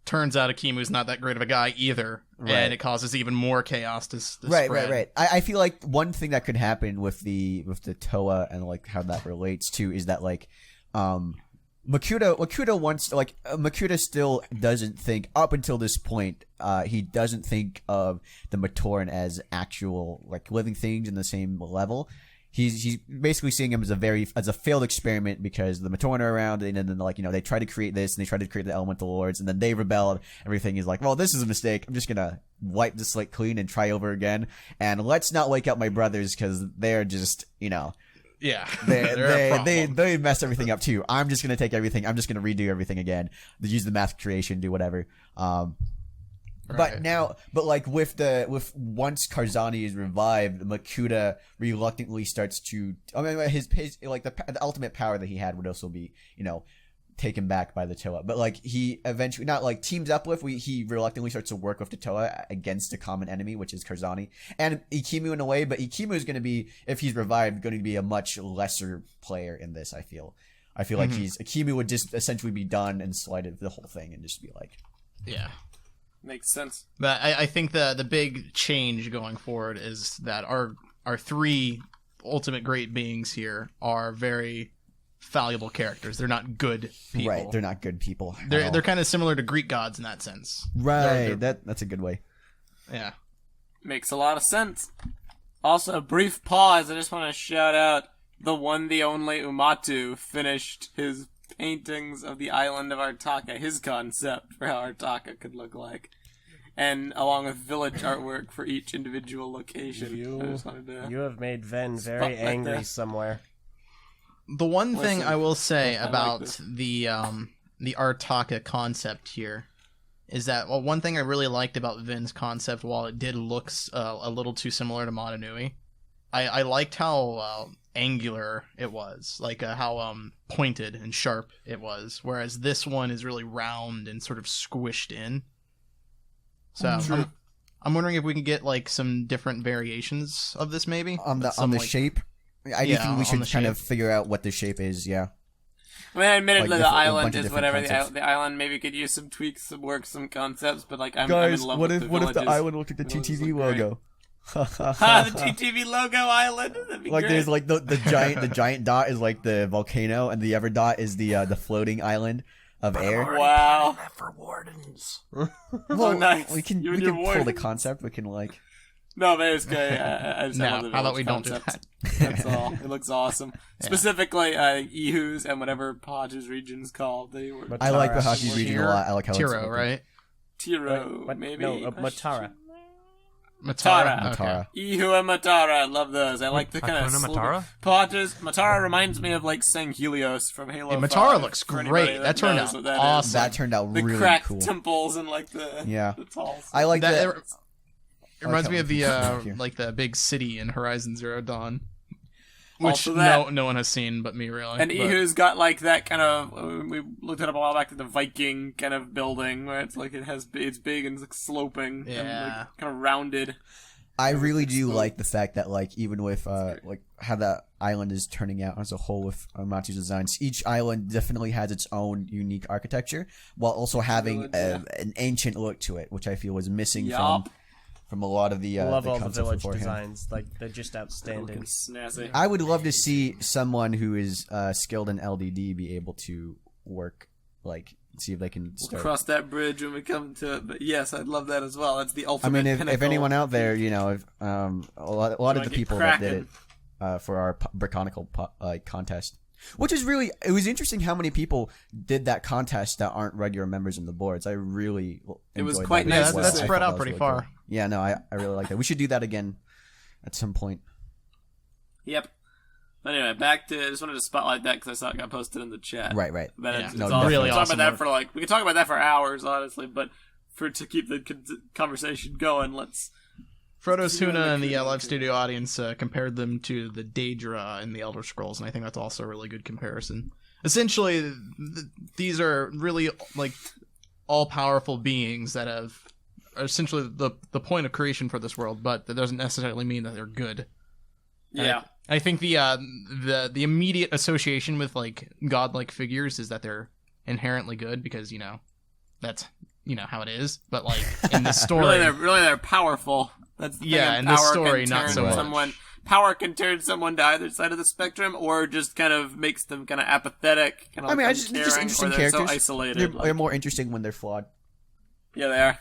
Turns out Ekimu's not that great of a guy either, right. And it causes even more chaos to right, spread. Right. I feel like one thing that could happen with the Toa and, like, how that relates to is that, like, Makuta wants, like, Makuta still doesn't think, up until this point, he doesn't think of the Matoran as actual, like, living things in the same level. He's basically seeing him as a failed experiment, because the Matoran are around, and then, like, they tried to create this, and they tried to create the Elemental Lords, and then they rebelled. Everything is like, well, this is a mistake. I'm just gonna wipe this slate clean and try over again, and let's not wake up my brothers, because they're just, Yeah, they messed everything up too. I'm just gonna take everything. I'm just gonna redo everything again. Use the math creation, do whatever. But like with once Karzani is revived, Makuta reluctantly starts to. I mean, his like the ultimate power that he had would also be, taken back by the Toa. But like he eventually not like teams up with. He reluctantly starts to work with the Toa against a common enemy, which is Karzani and Ekimu in a way. But Ekimu is going to be, if he's revived, going to be a much lesser player in this. I feel like Ekimu would just essentially be done and slided the whole thing and just be like, yeah. Makes sense. But I think the big change going forward is that our three ultimate great beings here are very fallible characters. They're not good people. Right, they're not good people. They're kind of similar to Greek gods in that sense. Right, that's a good way. Yeah. Makes a lot of sense. Also, a brief pause. I just want to shout out the one, the only Oomatu finished his paintings of the island of Artaka, his concept for how Artaka could look like, and along with village artwork for each individual location. You have made Ven very angry somewhere. The one thing I will say about like the Artaka concept here is that, well, one thing I really liked about Ven's concept, while it did look a little too similar to Matanui, I liked how angular it was, like how pointed and sharp it was, whereas this one is really round and sort of squished in. So I'm wondering if we can get like some different variations of this, maybe on the shape. I do think we should kind of figure out what the shape is. Yeah. I mean, admittedly, Like the island of is whatever. concepts. The island maybe could use some tweaks, some work, some concepts, but like I'm Guys, in love what with if the villages. the island looked like the Villages TTV look great. logo? The TTV logo island. That'd be Like great. there's like the giant dot is like the volcano, and the other dot is the floating island of air. Wow. That for wardens. Well, nice. we can You and pull your ward. the concept. We can like. No, but it's good. I just No, love the how about village we don't do concept. that? That's all. It looks awesome. Specifically, Ihu's and whatever Podge's region's called. They were I like the Matara. hockey region a lot. I like how it's Tiro, right? Tiro, What? maybe. No, Matara. Matara. Matara. Ihu and Matara, I love those. I like the kind of Hakuna Matara? Podge's. Matara reminds me of like Sanghelios from Halo. Hey, 5, Matara looks for anybody great. That turned knows out what that is. awesome. That turned out The really cracked cool. temples and like the Yeah. the tall. I like That that. it reminds how me of we the can put it here. like the big city in Horizon Zero Dawn, which Also that- no one has seen but me, really. And but- Ihu's got like that kind of. We looked it up a while back. The Viking kind of building where it's like it's big and it's like sloping. And, Yeah. like, kind of rounded. I really do like the fact that, like, even with like how the island is turning out as a whole with Oomatu's designs, each island definitely has its own unique architecture, while also having an ancient look to it, which I feel was missing from a lot of the. I love the all the village beforehand. designs. Like, they're just outstanding. Snazzy. I would love to see someone who is skilled in LDD be able to work, like, see if they can start. Cross that bridge when we come to it. But yes, I'd love that as well. That's the ultimate. I mean, if pinnacle. anyone out there, you know, if, a lot of the people that did it for our BIONICLE contest, which is really, it was interesting how many people did that contest that aren't regular members in the boards. I really It was enjoyed quite that nice as to well. that's see. I spread thought out that was pretty really far. cool. Yeah, no, I really like that. We should do that again at some point. Yep. Anyway, back to. I just wanted to spotlight that because I saw it got posted in the chat. Right. But Yeah. it's No, awesome. really We can talk awesome about that work. for like we can talk about that for hours, honestly. But to keep the conversation going, let's. Frodo's Tuna and the live studio audience compared them to the Daedra in the Elder Scrolls, and I think that's also a really good comparison. Essentially, these are really like all-powerful beings that are essentially the point of creation for this world, but that doesn't necessarily mean that they're good. Yeah. I think the immediate association with like godlike figures is that they're inherently good because that's how it is. But like in this story, really they're powerful. That's the thing. in this Power story, can not turn so much. someone. Power can turn someone to either side of the spectrum, or just kind of makes them kind of apathetic. Kind of I mean, like they're just uncaring, interesting or they're characters. so isolated. They're more interesting when they're flawed. Yeah, they are.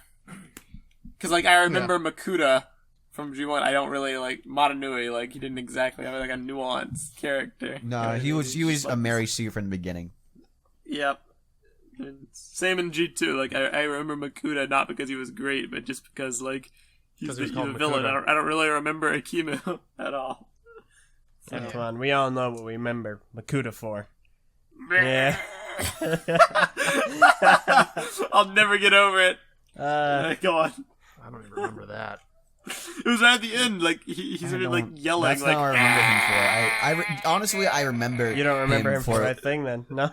Because like I remember Makuta from G1. I don't really like Matanui. Like he didn't exactly have like a nuanced character. No, he was a Mary Sue from the beginning. Yep. And same in G2. Like I remember Makuta not because he was great, but just because like he's the villain. I don't really remember Ekimu at all. So. Come on, we all know what we remember Makuta for. Yeah. I'll never get over it. Go on. I don't even remember that. It was right at the end. Like he's like yelling. That's like, not what I remember him for. Honestly, I remember. You don't remember him for for that thing, then? No.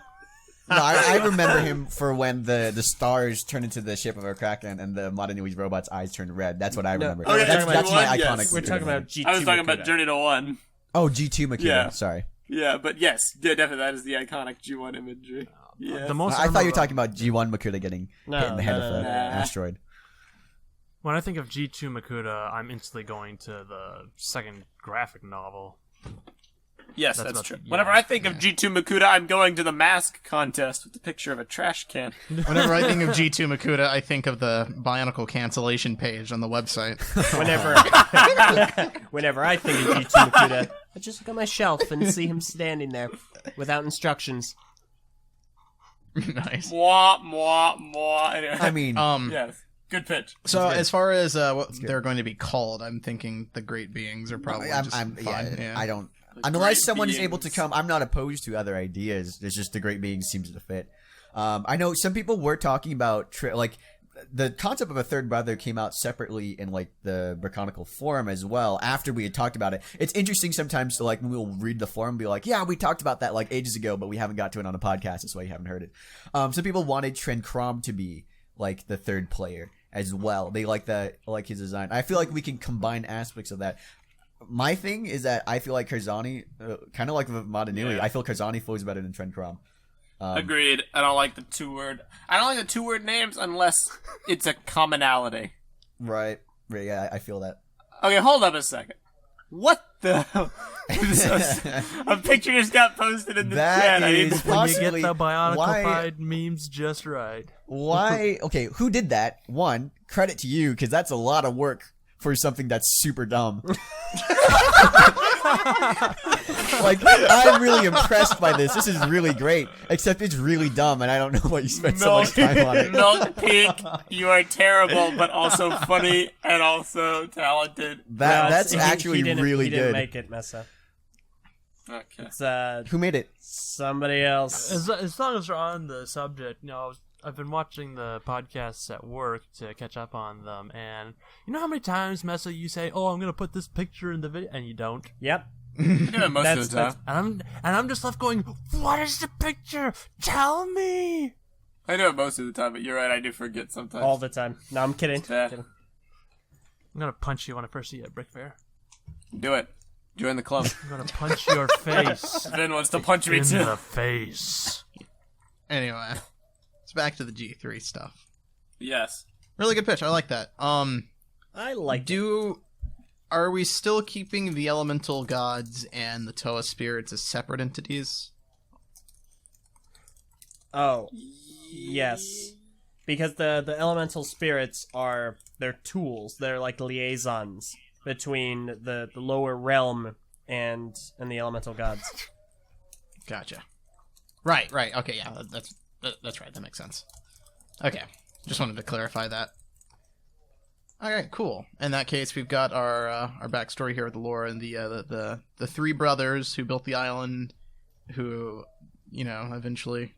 No, I remember him for when the stars turned into the shape of a kraken and the Matanui's robot's eyes turned red. That's what I remember. Okay, that's my G1, iconic. yes. We're talking about G2. I was talking Makuta. about Journey to 1. Oh, G2 Makuta. Yeah. Sorry. Yeah, but yes, definitely that is the iconic G1 imagery. Yeah. The most I thought you were talking about G1 Makuta getting No, hit in the head no, of no, an no. asteroid. When I think of G2 Makuta, I'm instantly going to the second graphic novel. Yes, That's that's about- true. yeah. Whenever I think of G2 Makuta, I'm going to the mask contest with the picture of a trash can. whenever I think of G2 Makuta, I think of the Bionicle cancellation page on the website. Whenever I think of G2 Makuta, I just look at my shelf and see him standing there without instructions. Nice. Mwah, mwah, mwah. Anyway. I mean, yes. Good pitch. So as far as what they're going to be called, I'm thinking the Great Beings are probably I'm, just I'm, fine. yeah, Yeah. I don't. Great Unless someone is able to beings. come, I'm not opposed to other ideas. It's just the Great Being seems to fit. I know some people were talking about like the concept of a third brother came out separately in like the BIONICLE forum as well after we had talked about it. It's interesting sometimes to like when we'll read the forum and be like, yeah, we talked about that like ages ago, but we haven't got to it on a podcast. That's why you haven't heard it. Some people wanted Tren Krom to be like the third player as well. They like his design. I feel like we can combine aspects of that. My thing is that I feel like Karzani, kind of like with Matanui, I feel Karzani flows better than Tren Krom. Agreed. I don't like the two-word names unless it's a commonality. Right. Yeah, I feel that. Okay, hold up a second. What the? A picture just got posted in the That chat. I need is to- When you possibly get the Bionicle why. Pride memes just right. Why? Okay, who did that? One, credit to you because that's a lot of work for something that's super dumb. Like, I'm really impressed by this. This is really great. Except it's really dumb, and I don't know why you spent so much time on it. Milk Pink, you are terrible, but also funny and also talented. That's He actually didn't- really he didn't good. make it, Meso. Okay. It's Who made it? somebody else. As long as we're on the subject, I've been watching the podcasts at work to catch up on them, and you know how many times, Meso, you say, "Oh, I'm gonna put this picture in the video," and you don't. Yep. Yeah, most of the time. And I'm just left going, "What is the picture? Tell me." I do it most of the time, but you're right, I do forget sometimes. All the time. No, I'm kidding. Yeah. Kidding. I'm gonna punch you when I first see you at Brick Fair. Do it. Join the club. I'm gonna punch your face. Vin wants to punch me in too. the face. Anyway, it's back to the G3 stuff. Yes. Really good pitch. I like that. I like Are we still keeping the elemental gods and the Toa spirits as separate entities? Oh, yes. Because the elemental spirits they're tools. They're like liaisons between the lower realm and the elemental gods. Gotcha. Right. Okay, yeah, that's right. That makes sense. Okay, just wanted to clarify that. All right, cool. In that case, we've got our backstory here with the lore and the three brothers who built the island, who eventually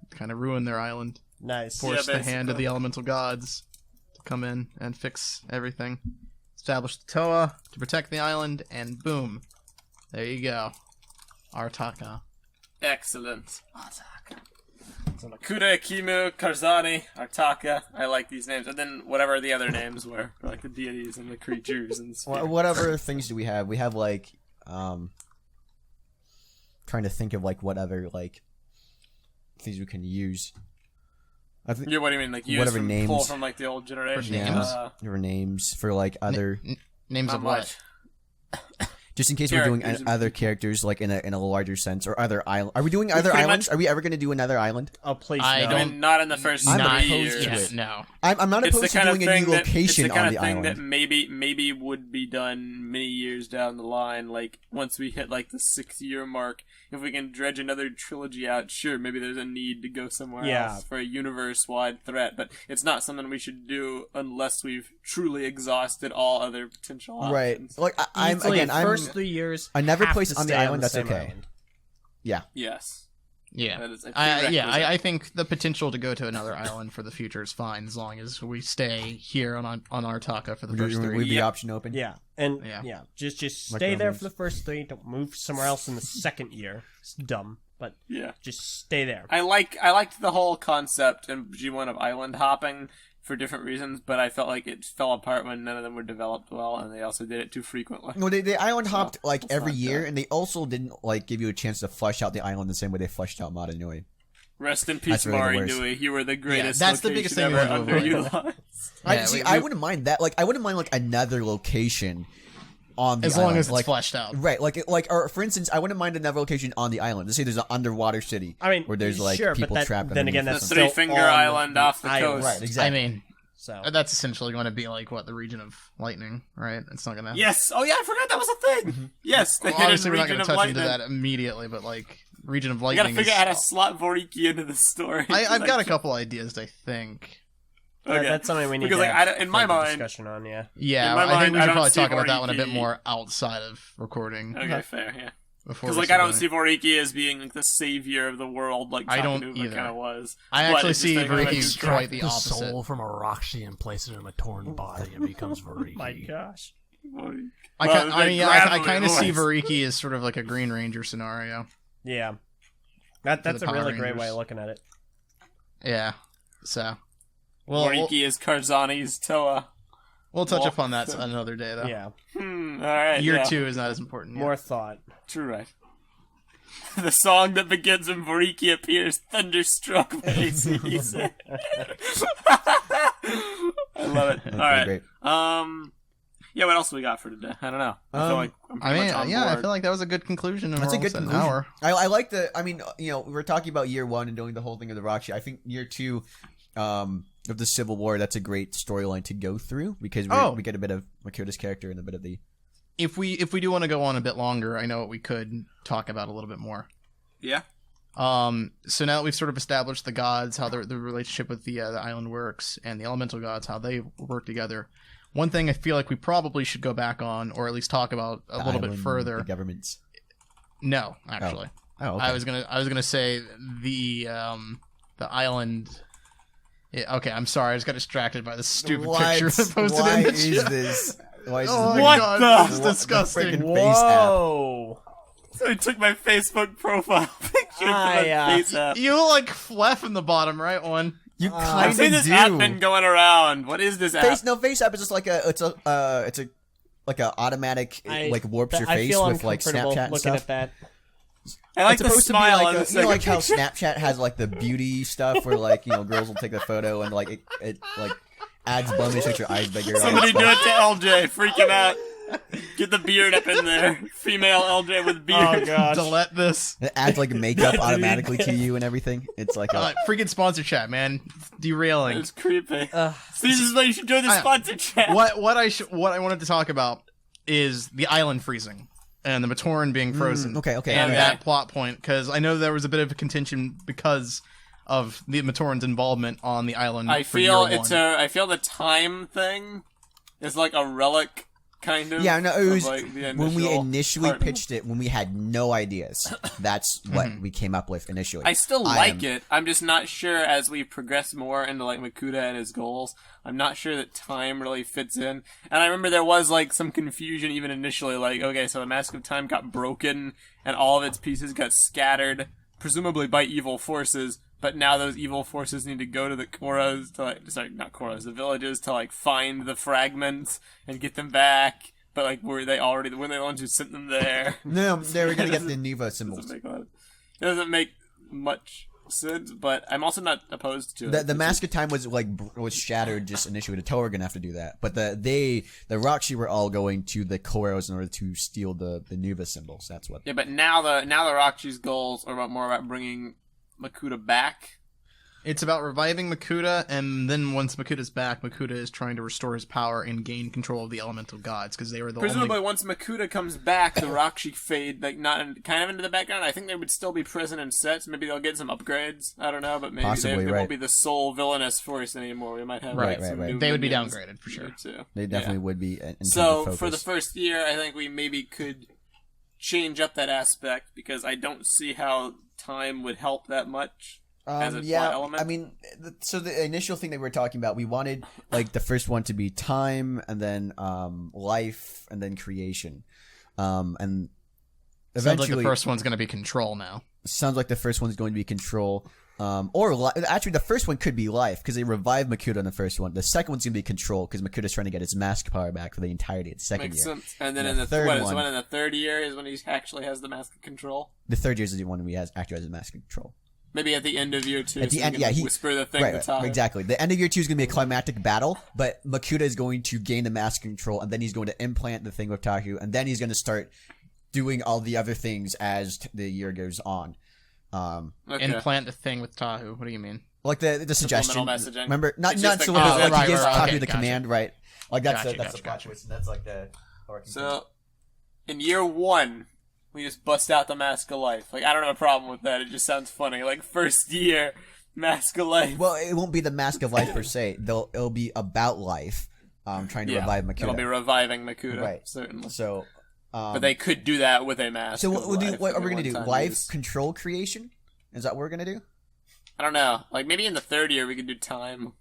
kind of ruined their island. Nice. Forced the hand of the elemental gods to come in and fix everything. Established the Toa to protect the island, and boom, there you go, Artaka. Excellent. So Makuta, Ekimu, Karzani, Artaka. I like these names. And then whatever the other names were. For, like the deities and the creatures and stuff. What other things do we have? We have like trying to think of like what other like things we can use. What do you mean? Like use whatever from, names. pull from like the old generation? There were names for like other Names of what? just in case we're doing other characters like in a larger sense or other island. Are we doing other islands? Are we ever going to do another island? Oh, please, I no. don't- Not in the first I'm 3 opposed years. to it. No. I'm not It's opposed the to kind of doing a thing new location it's the kind on the of thing island. that maybe would be done many years down the line. Like once we hit like the 6-year mark, if we can dredge another trilogy out, sure, maybe there's a need to go somewhere else for a universe-wide threat. But it's not something we should do unless we've truly exhausted all other potential options. Right. Like I'm first 3 years. another have place to on the stay island. That's same okay. island. Yeah. Yes. Yeah. That is a I prerequisite. think the potential to go to another island for the future is fine as long as we stay here on Artaka for the first We 3. leave the option open. Yeah, and Yeah. just Like stay there others. for the first 3. Don't move somewhere else in the second year. It's dumb, but Yeah. just stay there. I liked the whole concept in G1 of island hopping for different reasons, but I felt like it fell apart when none of them were developed well, and they also did it too frequently. No, they island hopped like that's every not year, bad. and they also didn't like give you a chance to flesh out the island the same way they fleshed out Madanui. Rest in That's peace, really the Mari worst. Nui. You were the greatest. that's the biggest thing location we ever want to avoid. underutilized. Yeah, I wouldn't mind that. Like, I wouldn't mind like another location on the As island. long as it's like, fleshed out. Right, or for instance, I wouldn't mind another location on the island. Let's say there's an underwater city. I mean, where there's like sure, people but that, trapped. then again, underneath that's The them. still Three-Finger on Island off the island. coast. right. Exactly. I mean, So that's essentially going to be like what the region of lightning, right? It's not going to. Yes. Oh yeah, I forgot that was a thing. Yes, the Well, hidden obviously, we're not region going of to touch lightning. into that immediately, but like region of We lightning. gotta figure is- out how to slot Voriki into the story. I've got a couple ideas, I think. Okay. that's something we need Because, to like, have in my further mind- discussion on. Yeah, Yeah, In my I think mind, we I should don't probably see talk about that one a bit Voriki- more outside of recording. Okay, fair, yeah. Before Because we like start I don't doing see it. Voriki as being like the savior of the world, like I don't Takuma either. kind of was. I But actually it's just see like, oh, Voriki's he's quite the the opposite. soul from a Roxy and place it in a torn body and becomes Voriki. my gosh. I kind of see Voriki as sort of like a Green Ranger scenario. Yeah, that's the a really Power great way Rangers. of looking at it. Yeah. So, we'll Voriki is Karzani's Toa. we'll touch Well, upon that another day, though. Yeah, Alright, Year yeah. 2 is not as important. more Yet. thought. True, right. The song that begins when Voriki appears, Thunderstruck by AC/DC. I love it. That's Alright. great. Yeah, what else do we got for today? I don't know. I feel like I'm I pretty mean, much on yeah, I board. feel like that was a good conclusion. And That's a we're good almost at conclusion. an hour. I like the. I mean, we were talking about year 1 and doing the whole thing of the Roxy. I think year 2 of the Civil War. That's a great storyline to go through because we get a bit of Makuta's character and a bit of the. If we do want to go on a bit longer, I know what we could talk about a little bit more. Yeah. So now that we've sort of established the gods, how the relationship with the island works, and the elemental gods, how they work together. One thing I feel like we probably should go back on, or at least talk about a little bit island, further. The governments. No, actually, Oh, okay. I was gonna say the island. Yeah, okay, I'm sorry, I just got distracted by the stupid picture that posted Why in the is chat. this? Why is Oh this my What god, the- this is What the disgusting. freaking face app? Whoa! So he took my Facebook profile picture from my face app. You look like Flef in the bottom right one. You I've kind seen of this do. app been going around. What is this app? Face app is just like it's a like a automatic like warps your face with like Snapchat and looking stuff. at that. I like It's the supposed to be smile like on the you know, like how second Snapchat has like the beauty stuff where like girls will take a photo and like it like adds blemish, makes your eyes bigger. Somebody do it to LJ, freaking out. Get the beard up in there. Female LJ with beard. Oh gosh. Delete this. It adds like makeup automatically to you and everything. It's like Freaking sponsor chat, man. Derailing. It's creepy. See, this is why you should join the sponsor chat. What I wanted to talk about is the island freezing and the Matoran being frozen. okay. And Okay. that plot point, because I know there was a bit of a contention because of the Matoran's involvement on the island. I for feel year one. I feel the time thing is like a relic, kind of. Yeah, no, it was like the when we initial initially part. pitched it when we had no ideas. That's what we came up with initially. I still like it. I'm just not sure as we progress more into like Makuta and his goals. I'm not sure that time really fits in. And I remember there was like some confusion even initially. Like, okay, so the Mask of Time got broken and all of its pieces got scattered, presumably by evil forces. But now those evil forces need to go to the Koros to the villages to like find the fragments and get them back. But like, were they the ones who sent them there? No, they were gonna get the Neva symbols. It doesn't make much sense, but I'm also not opposed to it. The Mask of Time was shattered just initially. The Toa were gonna have to do that, but the Roxy were all going to the Koros in order to steal the Neva symbols. That's what. Yeah, but now the Roxy's goals are more about bringing Makuta back. It's about reviving Makuta, and then once Makuta's back, Makuta is trying to restore his power and gain control of the elemental gods, because they were the Presumably, only... once Makuta comes back, the Roxy fade kind of into the background. I think they would still be present in sets. Maybe they'll get some upgrades. I don't know, but maybe Possibly, they right. won't be the sole villainous force anymore. We might have Right. some new They would be minions downgraded, for sure. too. They definitely would be. So for the first year, I think we maybe could change up that aspect, because I don't see how time would help that much. As a plot element. I mean, so the initial thing that we were talking about, we wanted like the first one to be time, and then life, and then creation, and eventually Sounds like the first one's going to be control now. Sounds like the first one's going to be control, actually the first one could be life because they revived Makuta in the first one. The second one's going to be control because Makuta's trying to get his mask power back for the entirety of the second Makes year. sense. And then And in the third third one- one, in the third year is when he actually has the mask of control. The third year is the one we actually has his mask control. Maybe at the end of year 2, At the so end, he can he whisper the thing right, to Taha. exactly. The end of year 2 is going to be a climactic battle, but Makuta is going to gain the mask control, and then he's going to implant the thing with Tahu, and then he's going to start doing all the other things as the year goes on. Okay. Implant the thing with Tahu. What do you mean? Like the suggestion. messaging. Remember, not It's just the- so like right, he gives right, Tahu okay, the gotcha. command, right? Like that's Gotcha, the gotcha, plot twist, and that's like the. So, in year 1, we just bust out the Mask of Life. Like, I don't have a problem with that. It just sounds funny. Like, first year, Mask of Life. Well, it won't be the Mask of Life per se. It'll be about life, trying to revive Makuta. It'll be reviving Makuta, Right. certainly. So, but they could do that with a mask. so of we'll do. life What are we in gonna do? one-time Life use. control creation? Is that what we're gonna do? I don't know. Like, maybe in the third year we could do time.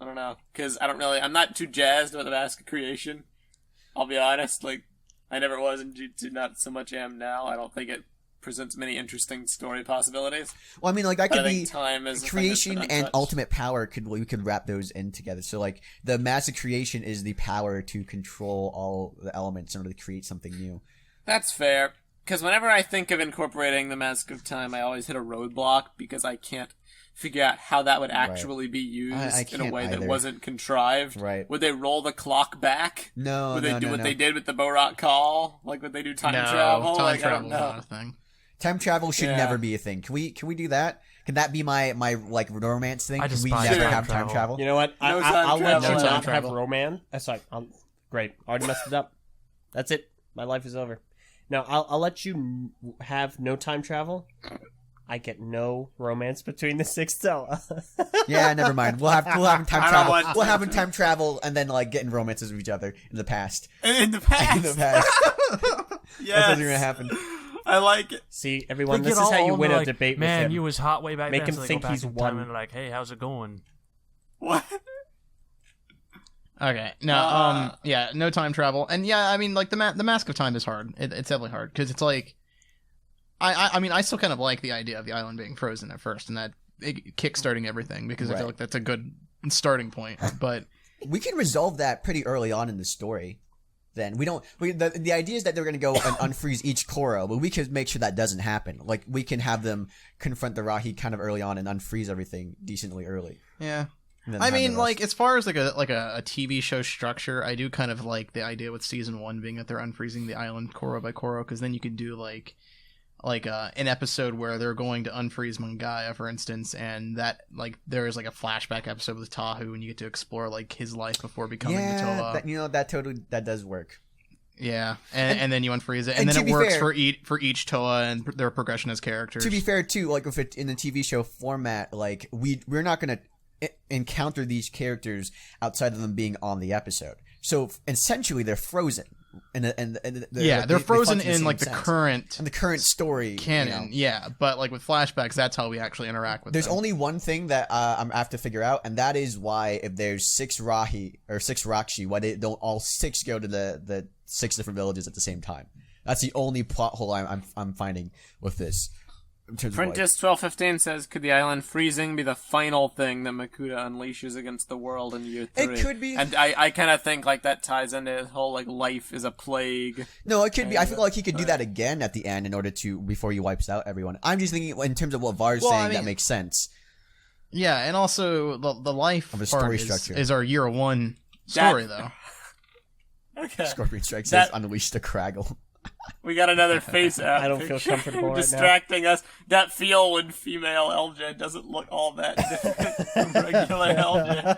I don't know. Because I'm not too jazzed about the Mask of Creation. I'll be honest. Like, I never was in Jutsu, not so much am now. I don't think it presents many interesting story possibilities. Well, I mean, like that But could I be think time is the thing that's creation been and untouched. ultimate power. We could wrap those in together. So, like the Mask of Creation is the power to control all the elements in order to create something new. That's fair. Because whenever I think of incorporating the Mask of Time, I always hit a roadblock because I can't figure out how that would actually be used I in a can't way that either. wasn't contrived. Right. Would they roll the clock back? No, Would they no, do no, what no. they did with the Borok Call? Like, would they do time travel? Time Like, I travel don't is know. not a thing. Time travel should Yeah. never be a thing. Can we do that? Can that be my like romance thing? I Can we despise never time have time travel. travel? You know what? No I'll time let you travel. not Time have travel. romance. Sorry. Great. Already messed it up. That's it. My life is over. No, I'll let you have no time travel. I get no romance between the 6 Stella. Yeah, never mind. We'll have time I don't travel. want We'll time have time travel and then like getting romances with each other in the past. In the past. In the past. Yes. That's what's gonna happen. I like it. See, everyone, They this get is how all you win a like, debate Man, with him. you was hot way back Make then. him so they think go back he's in time won. and like, hey, how's it going? What? Okay. No. Yeah. No time travel. And yeah, I mean, like the Mask of Time is hard. It's definitely hard because it's like, I mean, I still kind of like the idea of the island being frozen at first, and that kickstarting everything, because I feel like that's a good starting point. But we can resolve that pretty early on in the story. Then the idea is that they're going to go and unfreeze each Koro, but we can make sure that doesn't happen. Like, we can have them confront the Rahi kind of early on and unfreeze everything decently early. Yeah. I mean, like, as far as like a TV show structure, I do kind of like the idea with season 1 being that they're unfreezing the island Koro by Koro, because then you could do like an episode where they're going to unfreeze Mangaya, for instance, and that, like, there is like a flashback episode with Tahu, and you get to explore like his life before becoming the Toa. That does work. Yeah, and then you unfreeze it, and then it works for each Toa and their progression as characters. To be fair, too, like if it in the TV show format, like we're not going to encounter these characters outside of them being on the episode. So essentially, they're frozen. They're frozen in like the current story canon. Yeah, but like with flashbacks, that's how we actually interact with them. There's only one thing that I have to figure out, and that is why if there's 6 Rahi or 6 Rakshi, why they don't all 6 go to the 6 different villages at the same time. That's the only plot hole I'm finding with this. Prentice 1215 says, could the island freezing be the final thing that Makuta unleashes against the world in year 3? It could be. And I kind of think like that ties into his whole like life is a plague. No, it could be. I feel like he could do that again at the end in order to, before he wipes out everyone. I'm just thinking in terms of what Var's saying, that makes sense. Yeah, and also the life of a story structure is our year 1 story, though. Okay. Scorpion Strike says, unleash the Craggle. We got another face app. I don't feel comfortable right distracting us. That feel when female Eljay doesn't look all that different from regular Eljay.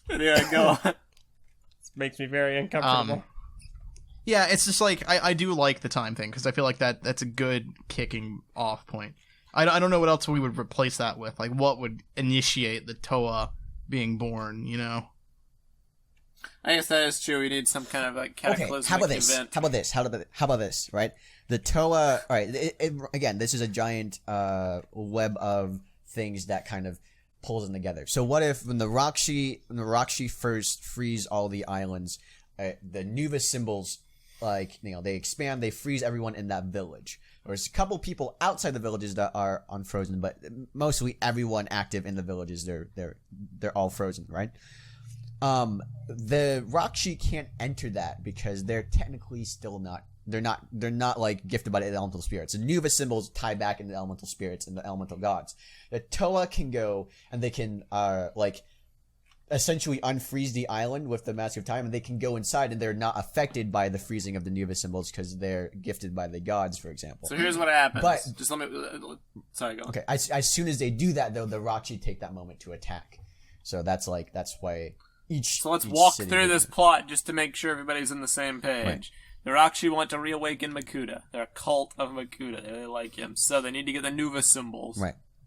Anyway, go on. This makes me very uncomfortable. Yeah, it's just like I do like the time thing, because I feel like that's a good kicking off point. I don't know what else we would replace that with. Like, what would initiate the Toa being born, you know? I guess that is true. We need some kind of like cataclysmic event. How about this? Right, the Toa. All right. Again, this is a giant web of things that kind of pulls them together. So what if when the Rakshi first freeze all the islands, the Nuva symbols, like, you know, they expand, they freeze everyone in that village. There's a couple people outside the villages that are unfrozen, but mostly everyone active in the villages, they're all frozen, right? The Rakshi can't enter that because they're technically still not. They're not like gifted by the elemental spirits. The Nuva symbols tie back into the elemental spirits and the elemental gods. The Toa can go and they can like essentially unfreeze the island with the Mask of Time, and they can go inside and they're not affected by the freezing of the Nuva symbols because they're gifted by the gods, for example. So here's what happens. But just let me. Sorry, go. Okay, as soon as they do that, though, the Rakshi take that moment to attack. So that's why. So let's walk through this plot just to make sure everybody's on the same page. Right. The Rakshi want to reawaken Makuta. They're a cult of Makuta. They really like him. So they need to get the Nuva symbols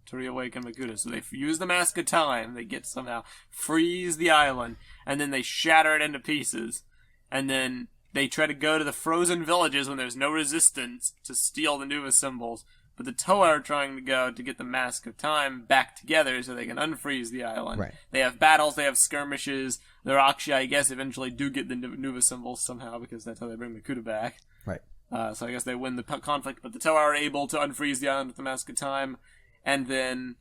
to reawaken Makuta. So they use the Mask of Time. They get somehow freeze the island, and then they shatter it into pieces. And then they try to go to the frozen villages when there's no resistance to steal the Nuva symbols. But the Toa are trying to go to get the Mask of Time back together so they can unfreeze the island. Right. They have battles, they have skirmishes. The Rakshi, I guess, eventually do get the Nuva symbols somehow because that's how they bring Makuta back. Right. So I guess they win the conflict, but the Toa are able to unfreeze the island with the Mask of Time. And then,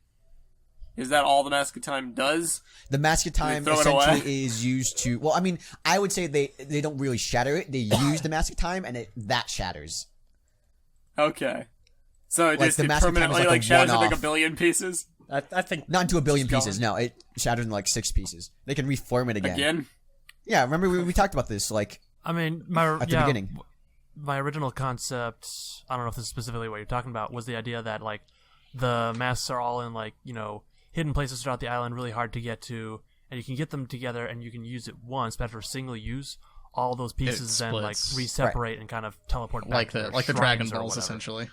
is that all the Mask of Time does? The Mask of Time essentially is used to... Well, I mean, I would say they don't really shatter it. They use the Mask of Time, and that shatters. Okay. So it Like, just the Mask of Time is permanently like a shatters into like one-off. a billion pieces? I think Not into a billion pieces, no. It shattered in like 6 pieces. They can reform it again. Again? Yeah, remember we talked about this, like, I mean, at the beginning. My original concept, I don't know if this is specifically what you're talking about, was the idea that, like, the masks are all in, like, you know, hidden places throughout the island, really hard to get to, and you can get them together and you can use it once, but for single use, all those pieces then, like, re-separate and kind of teleport back to like the Dragon Balls, essentially.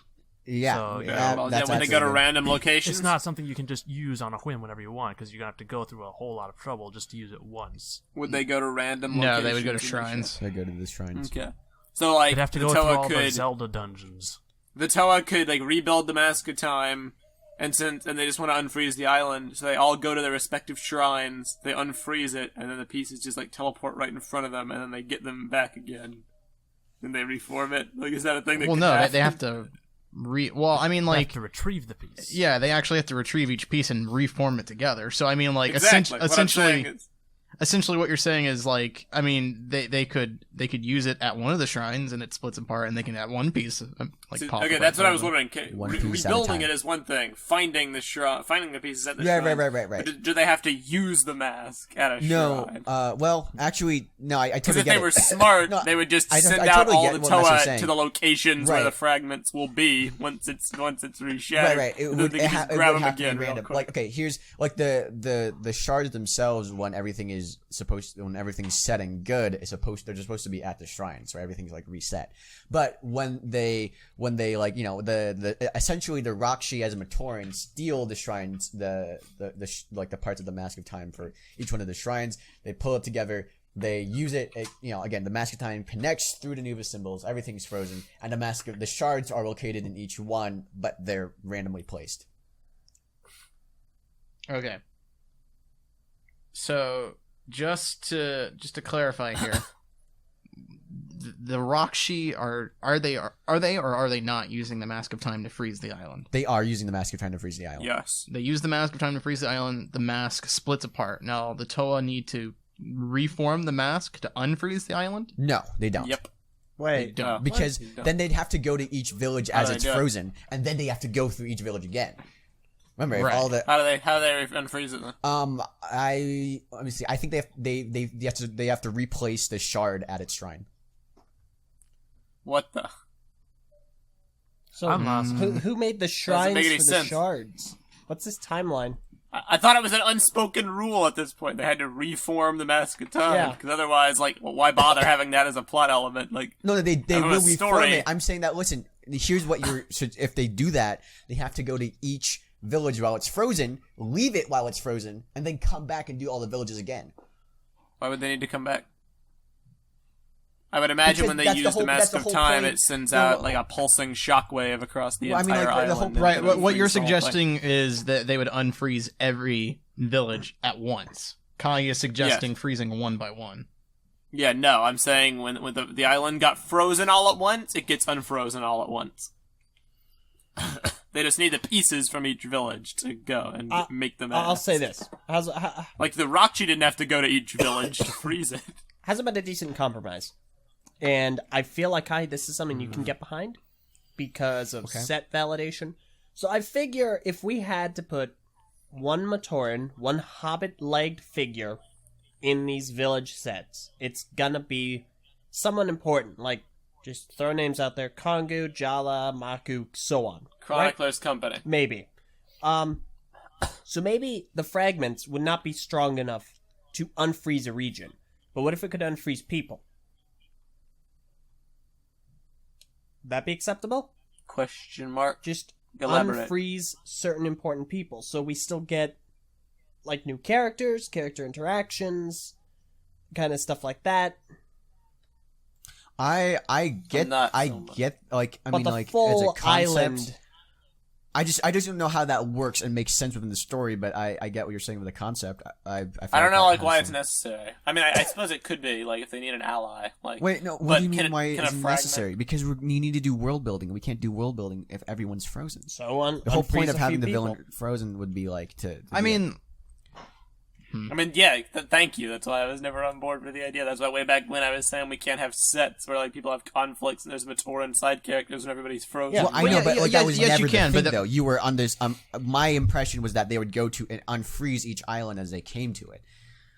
Yeah. So, that's when they go to absolutely- random locations? It's not something you can just use on a whim whenever you want, because you're going to have to go through a whole lot of trouble just to use it once. Would they go to random No, locations? they would go to shrines. They go to the shrines. Okay. So, like, They'd have to the go through Toa all the could... Zelda dungeons. The Toa could, like, rebuild the Mask of Time, and they just want to unfreeze the island, so they all go to their respective shrines, they unfreeze it, and then the pieces just, like, teleport right in front of them, and then they get them back again. And they reform it? Like, is that a thing that Well, could no, happen? they have to well, I mean, They like, have to retrieve the piece. yeah, they actually have to retrieve each piece and reform it together. So I mean, like, Exactly. What I'm saying is- essentially what you're saying is, like, I mean, they could use it at one of the shrines and it splits apart and they can have one piece like pop. Okay, that's what I was wondering. One piece at a Rebuilding time. it is one thing. Finding the pieces at the shrine. Right. But do they have to use the mask at a No, shrine? well, actually, no. I Because totally if get they it. were smart, No, they would just I send totally out all get the what Meso's Toa saying. to the locations where Right. the fragments will be once it's reshattered. Right. It And would, then they it can ha- just it grab would them have to again be real random. quick. Like, okay, here's like the shards themselves. When everything's setting good, they're just supposed to be at the shrine, so everything's like reset. But when they like, you know, the essentially the Rakshi as a Matoran steal the shrines, the parts of the Mask of Time for each one of the shrines, they pull it together. They use it, you know, again, the Mask of Time connects through the Nuva symbols, everything's frozen, and the shards are located in each one, but they're randomly placed. Okay. So just to clarify here, the Rakshi are they or are they not using the Mask of Time to freeze the island? They are using the Mask of Time to freeze the island. Yes. They use the Mask of Time to freeze the island. The mask splits apart. Now the Toa need to reform the mask to unfreeze the island. No, they don't. Yep. Wait, They don't. Because What? You then they'd have to go to each village How as do they it's do it? frozen, and then they have to go through each village again. Remember, if Right. all the How do they unfreeze it then? let me see. I think they have to replace the shard at its shrine. What the? So I'm lost. who made the shrines make for any the sense. shards? What's this timeline? I thought it was an unspoken rule at this point. They had to reform the Mask of Time. Yeah. Because otherwise, like, well, why bother having that as a plot element? Like, No, they have will a reform story. it. I'm saying that. Listen, here's what you're. If they do that, they have to go to each village while it's frozen, leave it while it's frozen, and then come back and do all the villages again. why would they need to come back? I would imagine Because when they that's the use the whole- Mask that's the of whole Time, point. it sends No, out no. like a pulsing shockwave across the Well, I mean, entire like, the whole- island. and Right. then What you're unfreeze the whole thing. suggesting is that they would unfreeze every village at once. Kaya is suggesting freezing one by one. Yeah, no, I'm saying when the island got frozen all at once, it gets unfrozen all at once. They just need the pieces from each village to go and make them. I'll say this: like the Rakshi didn't have to go to each village to freeze it. hasn't been a decent compromise, and I feel like this is something you can get behind because of set validation. So I figure if we had to put one Matoran, one hobbit-legged figure in these village sets, it's gonna be someone important. Like, just throw names out there: Kongu, Jala, Maku, so on. Chronicler's Company. Maybe. So maybe the fragments would not be strong enough to unfreeze a region. But what if it could unfreeze people? That be acceptable? Question mark. Just Elaborate. unfreeze certain important people. So we still get, like, new characters, character interactions, kind of stuff like that. I get Not so I much. get like I But mean the like as a full concept. island... I just don't know how that works and makes sense within the story, but I get what you're saying with the concept. I I don't know, like, that why has it's some- necessary. I mean, I suppose it could be, like, if they need an ally. Like, Wait, no. What but do you mean? can it- Why can a is it fragment- necessary? Because we need to do world building. We can't do world building if everyone's frozen. So The whole unfreeze point of a having few the people. villain frozen would be like to I do mean, yeah, thank you. That's why I was never on board with the idea. That's why way back when I was saying we can't have sets where, like, people have conflicts and there's Matoran side characters and everybody's frozen. Yeah. Well, I Well, know, yeah, but like yes, that was yes, never you can, the but thing, the- though. You were on this. My impression was that they would go to and unfreeze each island as they came to it.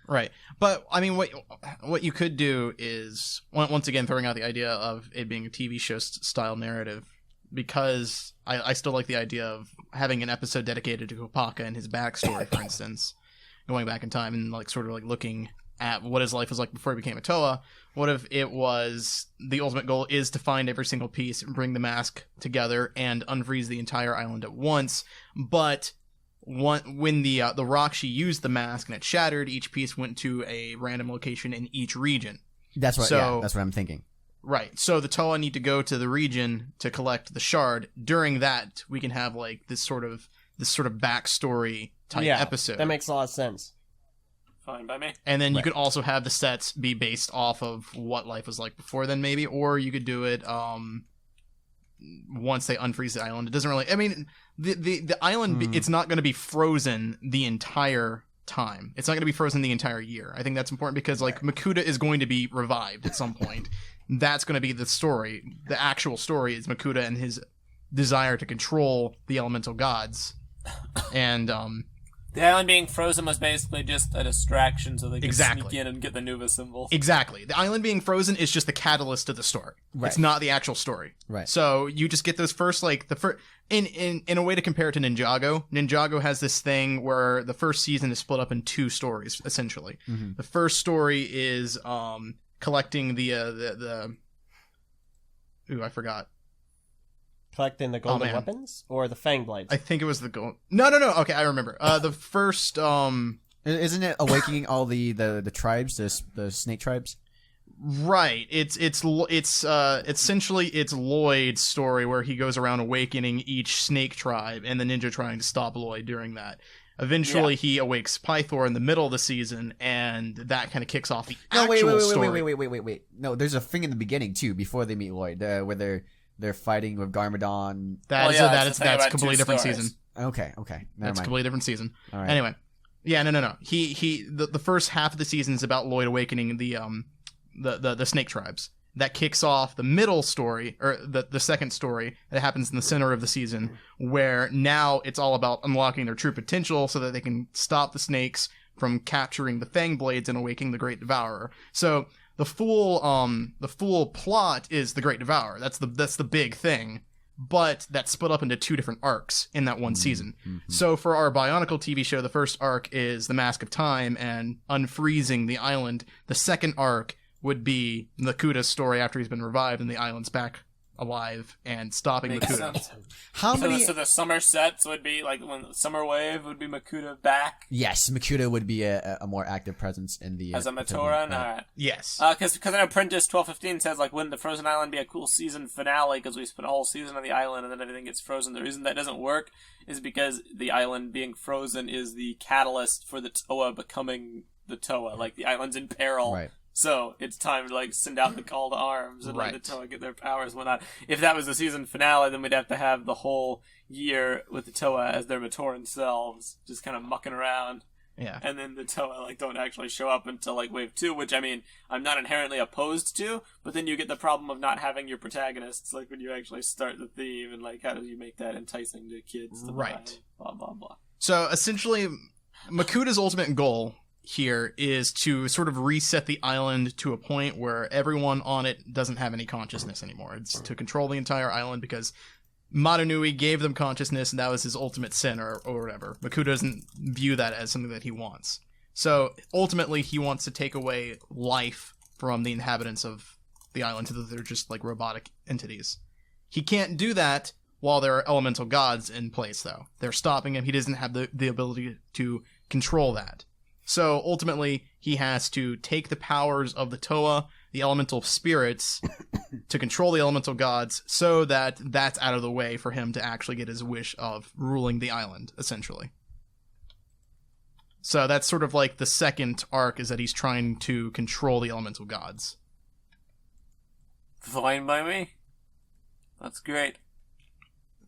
right. But I mean, what you could do is once again throwing out the idea of it being a TV show style narrative, because I still like the idea of having an episode dedicated to Kopaka and his backstory, for instance, going back in time and like sort of like looking at what his life was like before he became a Toa. What if it was the ultimate goal is to find every single piece, bring the mask together, and unfreeze the entire island at once? But when the Rakshi used the mask and it shattered, each piece went to a random location in each region. That's what. So- Yeah, that's what I'm thinking. Right. So the Toa need to go to the region to collect the shard. During that, we can have like this sort of backstory type episode. That makes a lot of sense. Fine by me. And then you could also have the sets be based off of what life was like before then, maybe, or you could do it. once they unfreeze the island. It doesn't really. I mean, the island it's not going to be frozen the entire time. It's not going to be frozen the entire year. I think that's important because like Makuta is going to be revived at some point. That's going to be the story. The actual story is Makuta and his desire to control the elemental gods, and the island being frozen was basically just a distraction so they could Exactly. sneak in and get the Nuva symbols. Exactly. The island being frozen is just the catalyst to the story. Right. It's not the actual story. Right. So you just get those first, like, in a way to compare it to Ninjago. Ninjago has this thing where the first season is split up in 2 stories, essentially. Mm-hmm. The first story is collecting the ooh, I forgot. Collecting the golden man. weapons or the fang blades? I think it was the gold. No. Okay, I remember. The first Isn't it awakening all the tribes, the snake tribes? Right. It's essentially it's Lloyd's story where he goes around awakening each snake tribe and the ninja trying to stop Lloyd during that. Eventually he awakes Pythor in the middle of the season and that kind of kicks off the actual story. Wait. No, there's a thing in the beginning too before they meet Lloyd, where they're fighting with Garmadon. That's a completely different season. Okay. Never That's a mind. completely different season. All right. Anyway. Yeah, no. The first half of the season is about Lloyd awakening the snake tribes. That kicks off the middle story, or the second story that happens in the center of the season, where now it's all about unlocking their true potential so that they can stop the snakes from capturing the Fang Blades and awakening the Great Devourer. So the full plot is the Great Devourer. That's the big thing. But that's split up into 2 different arcs in that one season. Mm-hmm. So for our Bionicle TV show, the first arc is the Mask of Time and unfreezing the island. The second arc would be Makuta's story after he's been revived and the island's back alive and stopping Makes Makuta. sense. How So many? the summer sets would be like when Summer Wave would be Makuta back Yes, Makuta would be a more active presence in the as a Matoran. Alright. Yes. Because an Apprentice 1215 says like wouldn't the Frozen Island be a cool season finale because we spent a whole season on the island and then everything gets frozen. The reason that doesn't work is because the island being frozen is the catalyst for the Toa becoming the Toa. Like the island's in peril. Right. So it's time to like send out the call to arms and Right. let the Toa get their powers and whatnot. If that was the season finale, then we'd have to have the whole year with the Toa as their Matoran selves, just kind of mucking around. Yeah. And then the Toa like don't actually show up until like Wave 2, which I mean I'm not inherently opposed to, but then you get the problem of not having your protagonists like when you actually start the theme and like how do you make that enticing to kids to Right. buy, blah blah blah. So essentially, Makuta's ultimate goal here is to sort of reset the island to a point where everyone on it doesn't have any consciousness anymore. It's to control the entire island because Madanui gave them consciousness and that was his ultimate sin or whatever. Makuta doesn't view that as something that he wants. So ultimately he wants to take away life from the inhabitants of the island so that they're just like robotic entities. He can't do that while there are elemental gods in place though. They're stopping him. He doesn't have the ability to control that. So ultimately, he has to take the powers of the Toa, the elemental spirits, to control the elemental gods, so that that's out of the way for him to actually get his wish of ruling the island, essentially. So that's sort of like the second arc, is that he's trying to control the elemental gods. Fine by me. That's great.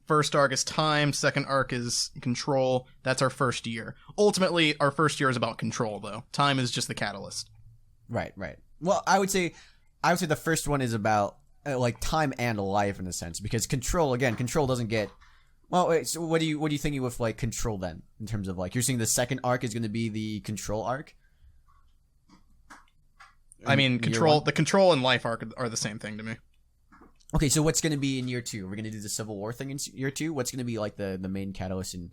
First arc is time, second arc is control. That's our first year. Ultimately, our first year is about control, though. Time is just the catalyst. Right. Well, I would say the first one is about like time and life in a sense, because control doesn't get. Well, wait, so what are you thinking with like control then, in terms of like you're saying the second arc is going to be the control arc? I mean, the control and life arc are the same thing to me. Okay, so what's going to be in year 2? We're going to do the Civil War thing in year 2? What's going to be like the main catalyst in...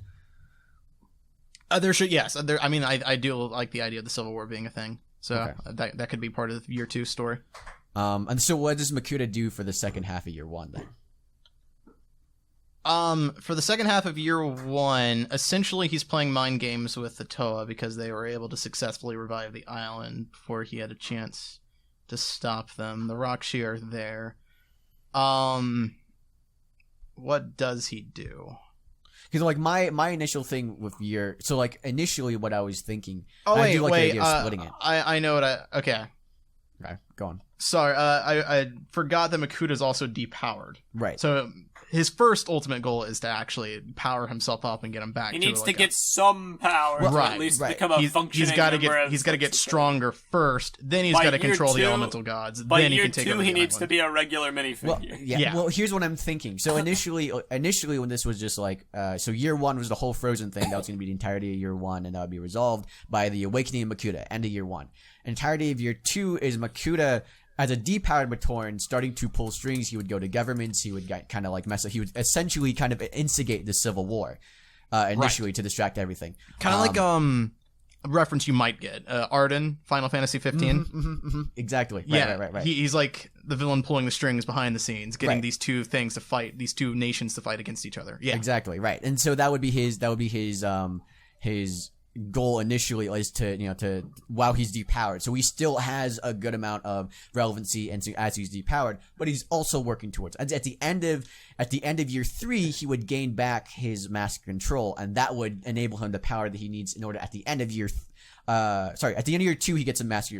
I do like the idea of the Civil War being a thing. So that could be part of year 2 story. And so what does Makuta do for the second half of year 1 then? For the second half of year 1, essentially he's playing mind games with the Toa because they were able to successfully revive the island before he had a chance to stop them. The Rakshi are there. What does he do? Because like my initial thing with year, so like initially what I was thinking. Oh I do like the wait, idea of splitting it. I know what okay. Okay. go on. Sorry, I forgot that Makuta's also depowered. Right. So his first ultimate goal is to actually power himself up and get him back. He needs to get some power to at least become a functioning member of He's got to get stronger first. Then he's got to control the elemental gods. Then he can take over the he needs island. to be a regular minifigure. Well, yeah. Well, here's what I'm thinking. So initially when this was just like, so year 1 was the whole Frozen thing. That was going to be the entirety of year 1, and that would be resolved by the awakening of Makuta, end of year 1. Entirety of year 2 is Makuta as a depowered Matoran starting to pull strings. He would go to governments. He would get kind of like Meso. He would essentially kind of instigate the civil war initially to distract everything. Kind of like a reference you might get. Arden, Final Fantasy 15. Exactly. Right. He's like the villain pulling the strings behind the scenes, getting these two things to fight, these two nations to fight against each other. Yeah, exactly. Right. And so that would be his goal initially, is to while he's depowered. So he still has a good amount of relevancy and as he's depowered, but he's also working towards. At the end of year 3, he would gain back his mask control, and that would enable him the power that he needs in order at the end of year. At the end of year 2, he gets a mask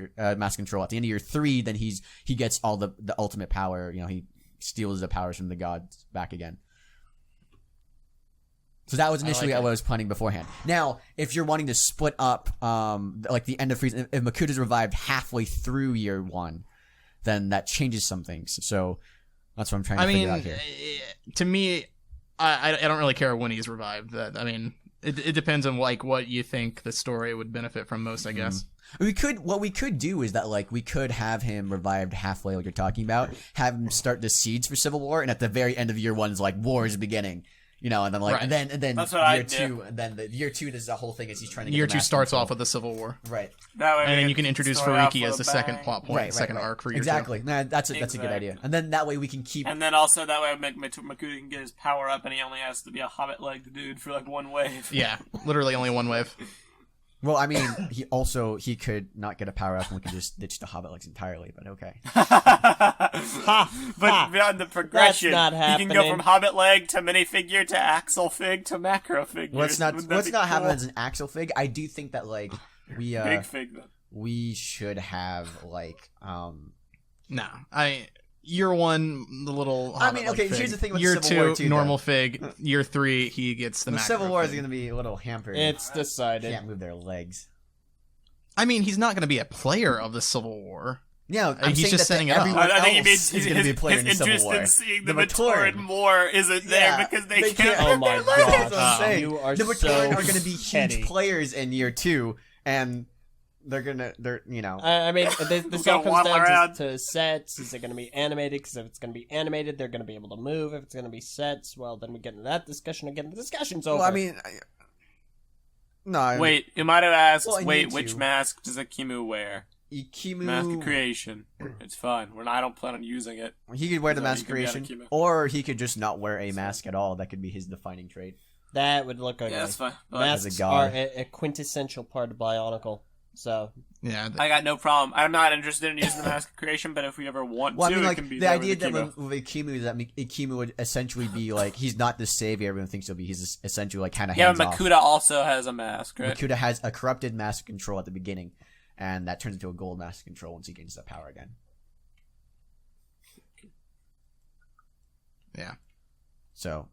control. At the end of year 3, then he gets all the ultimate power. He steals the powers from the gods back again. So that was initially what I was planning beforehand. Now, if you're wanting to split up, like the end of Freeze, if Makuta's revived halfway through year 1, then that changes some things. So that's what I'm trying to figure out here. To me, I don't really care when he's revived. It depends on like what you think the story would benefit from most, I guess. What we could do is that like we could have him revived halfway, like you're talking about, have him start the seeds for civil war, and at the very end of year 1 is like war is beginning. And then like, and then that's what year 2, and then year 2 is the whole thing is he's trying to get year 2 starts off with the civil war, right? That way, and then you can introduce Fariki as the second plot point, second arc for year 2. Exactly. Nah, that's a good idea. And then that way we can keep. And then also that way Makuta can get his power up, and he only has to be a hobbit-legged dude for like 1 wave. Yeah, literally only 1 wave. Well, I mean, he could not get a power up, and we could just ditch the hobbit legs entirely. But okay. But beyond the progression, That's not he happening. can go from hobbit leg to minifigure to axle fig to macro figure. Let's not have it as an axle fig. I do think that like we big fig though. We should have like year 1 the little okay, fig. Here's the thing with year Civil War 2 too, normal though. Fig, year 3 he gets the macro Civil War fig. is going to be a little hampered. It's decided. Can't move their legs. I mean, he's not going to be a player of the Civil War. Yeah, he's just setting it up. I think he means he's going to be a player in the his Civil interest War. in seeing the Matoran more isn't there because they can't. Oh my That's what god! I'm saying. You are The Matoran are going to be petty. huge players in year 2, and they're I mean, this all Gonna comes waddle down around. to sets. Is it going to be animated? Because if it's going to be animated, they're going to be able to move. If it's going to be sets, well, then we get into that discussion again. The discussion's over. Well, I mean, Wait, you might have asked. Well, I wait, need which to. mask does Ekimu wear? Ekimu. Mask of creation. It's fine. I don't plan on using it. He could wear the So mask he could be creation, Ekimu. or he could just not wear a mask at all. That could be his defining trait. that would look ugly. Yeah, that's fine. But As Masks a god. are a quintessential part of Bionicle. So Yeah, I got no problem. I'm not interested in using the mask of creation, but if we ever want Well, to, I mean, it like can be the there idea with that Ekimu. with Ekimu is that Ekimu would essentially be like he's not the savior everyone thinks he'll be. He's essentially like kind of Yeah, hands but off. Makuta also has a mask, right? Makuta has a corrupted mask control at the beginning, and that turns into a gold mask control once he gains that power again. yeah. So,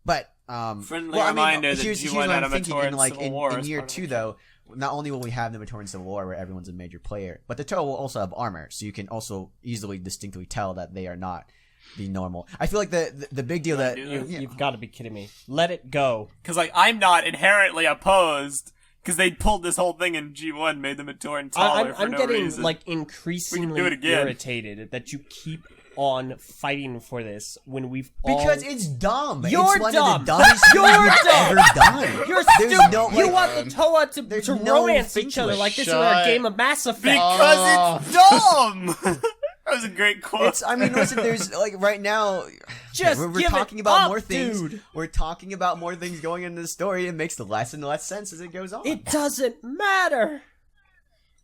but Friendly reminder that here's G1 what had I'm a thinking. Matoran In like Civil War in as year part of 2, the though, not only will we have the Matoran Civil War where everyone's a major player, but the turtle will also have armor, so you can also easily distinctly tell that they are not the normal. I feel like the big deal that you've got to be kidding me. Let it go. Because, like, I'm not inherently opposed, because they pulled this whole thing in G1, made the Matoran taller for I'm no getting reason. like We can increasingly do it again. irritated that you keep on fighting for this when we've because all... it's dumb. You're it's one dumb. of the dumbest things You're we've dumb. ever done. You're There's stupid. no, You like, want the Toa to there's to no romance thing each to other it. like this Shut were a game of Mass Effect. Because it's dumb! That was a great quote. It's. I mean, listen. There's like right now. Just we're give talking it about up, more things. dude. We're talking about more things going into the story. It makes less and less sense as it goes on. It doesn't matter.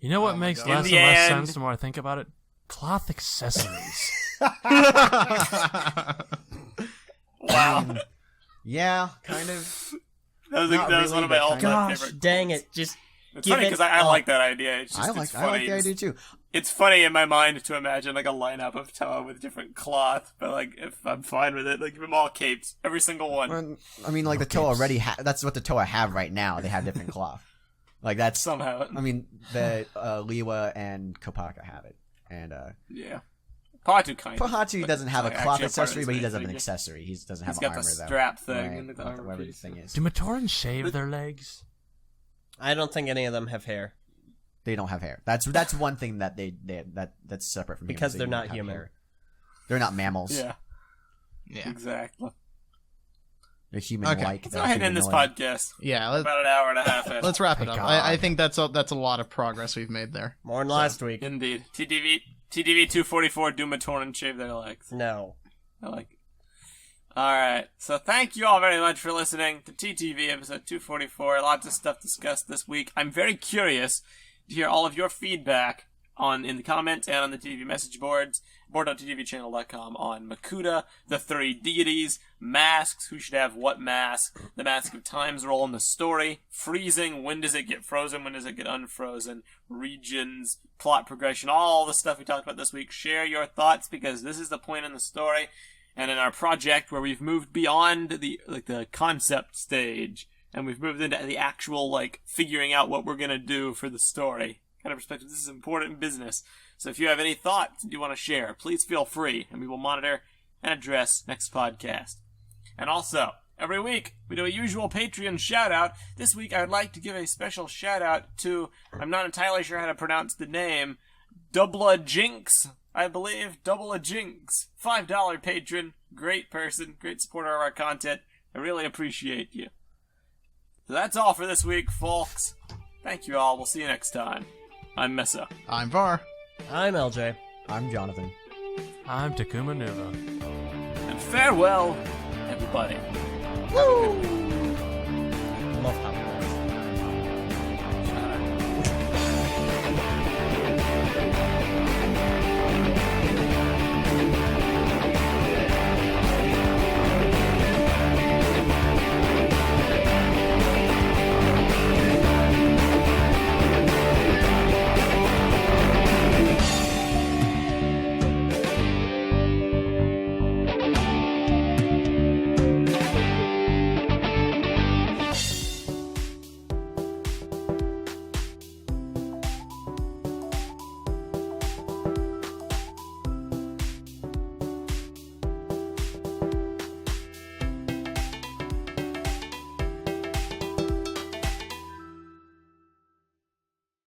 You know what makes God. less In and the less end- sense the more I think about it? Cloth accessories. Wow. Yeah, kind of. That Not was really, one of my but all-time Gosh, favorite dang quotes. it! Just It's give funny it because I up. like that idea. It's just I it's like funny. the idea too. it's funny in my mind to imagine like a lineup of Toa with different cloth, but like if I'm fine with it, like give them all capes, every single one. I mean, like the Toa already that's what the Toa have right now. They have different cloth. Like that's somehow. I mean, the Liwa and Kopaka have it, and yeah. Pahatu doesn't have a cloth accessory, but he does have an accessory. He doesn't have armor, got the though. strap thing Right, and the armor whatever piece. the thing is. Do Matoran shave their legs? I don't think any of them have hair. They don't have hair. That's one thing that that's separate from because humans. they're They not don't have human. hair. They're not mammals. Yeah, Yeah. exactly. They're human-like. Let's go ahead and end this podcast. Yeah. About an hour and a half in. Let's wrap it Thank up. God. I think that's a lot of progress we've made there. More than last week. Indeed. TTV 244, do Matoran shave their legs. No. I like it. Alright, so thank you all very much for listening to TTV episode 244. Lots of stuff discussed this week. I'm very curious to hear all of your feedback in the comments and on the TTV message boards, board.ttvchannel.com, on Makuta, the three deities, masks, who should have what mask, the Mask of Time's role in the story, freezing, when does it get frozen, when does it get unfrozen, regions, plot progression, all the stuff we talked about this week. Share your thoughts, because this is the point in the story and in our project where we've moved beyond the concept stage and we've moved into the actual figuring out what we're gonna do for the story kind of perspective. This is important business. So if you have any thoughts that you want to share, please feel free, and we will monitor and address next podcast. And also, every week, we do a usual Patreon shout-out. This week, I would like to give a special shout-out to, I'm not entirely sure how to pronounce the name, Doubla Jinx, I believe. Doubla Jinx. $5 patron. Great person. Great supporter of our content. I really appreciate you. So that's all for this week, folks. Thank you all. We'll see you next time. I'm Meso. I'm Var. I'm Eljay. I'm Jonathan. I'm Takuma Nuva. And farewell, everybody. Love how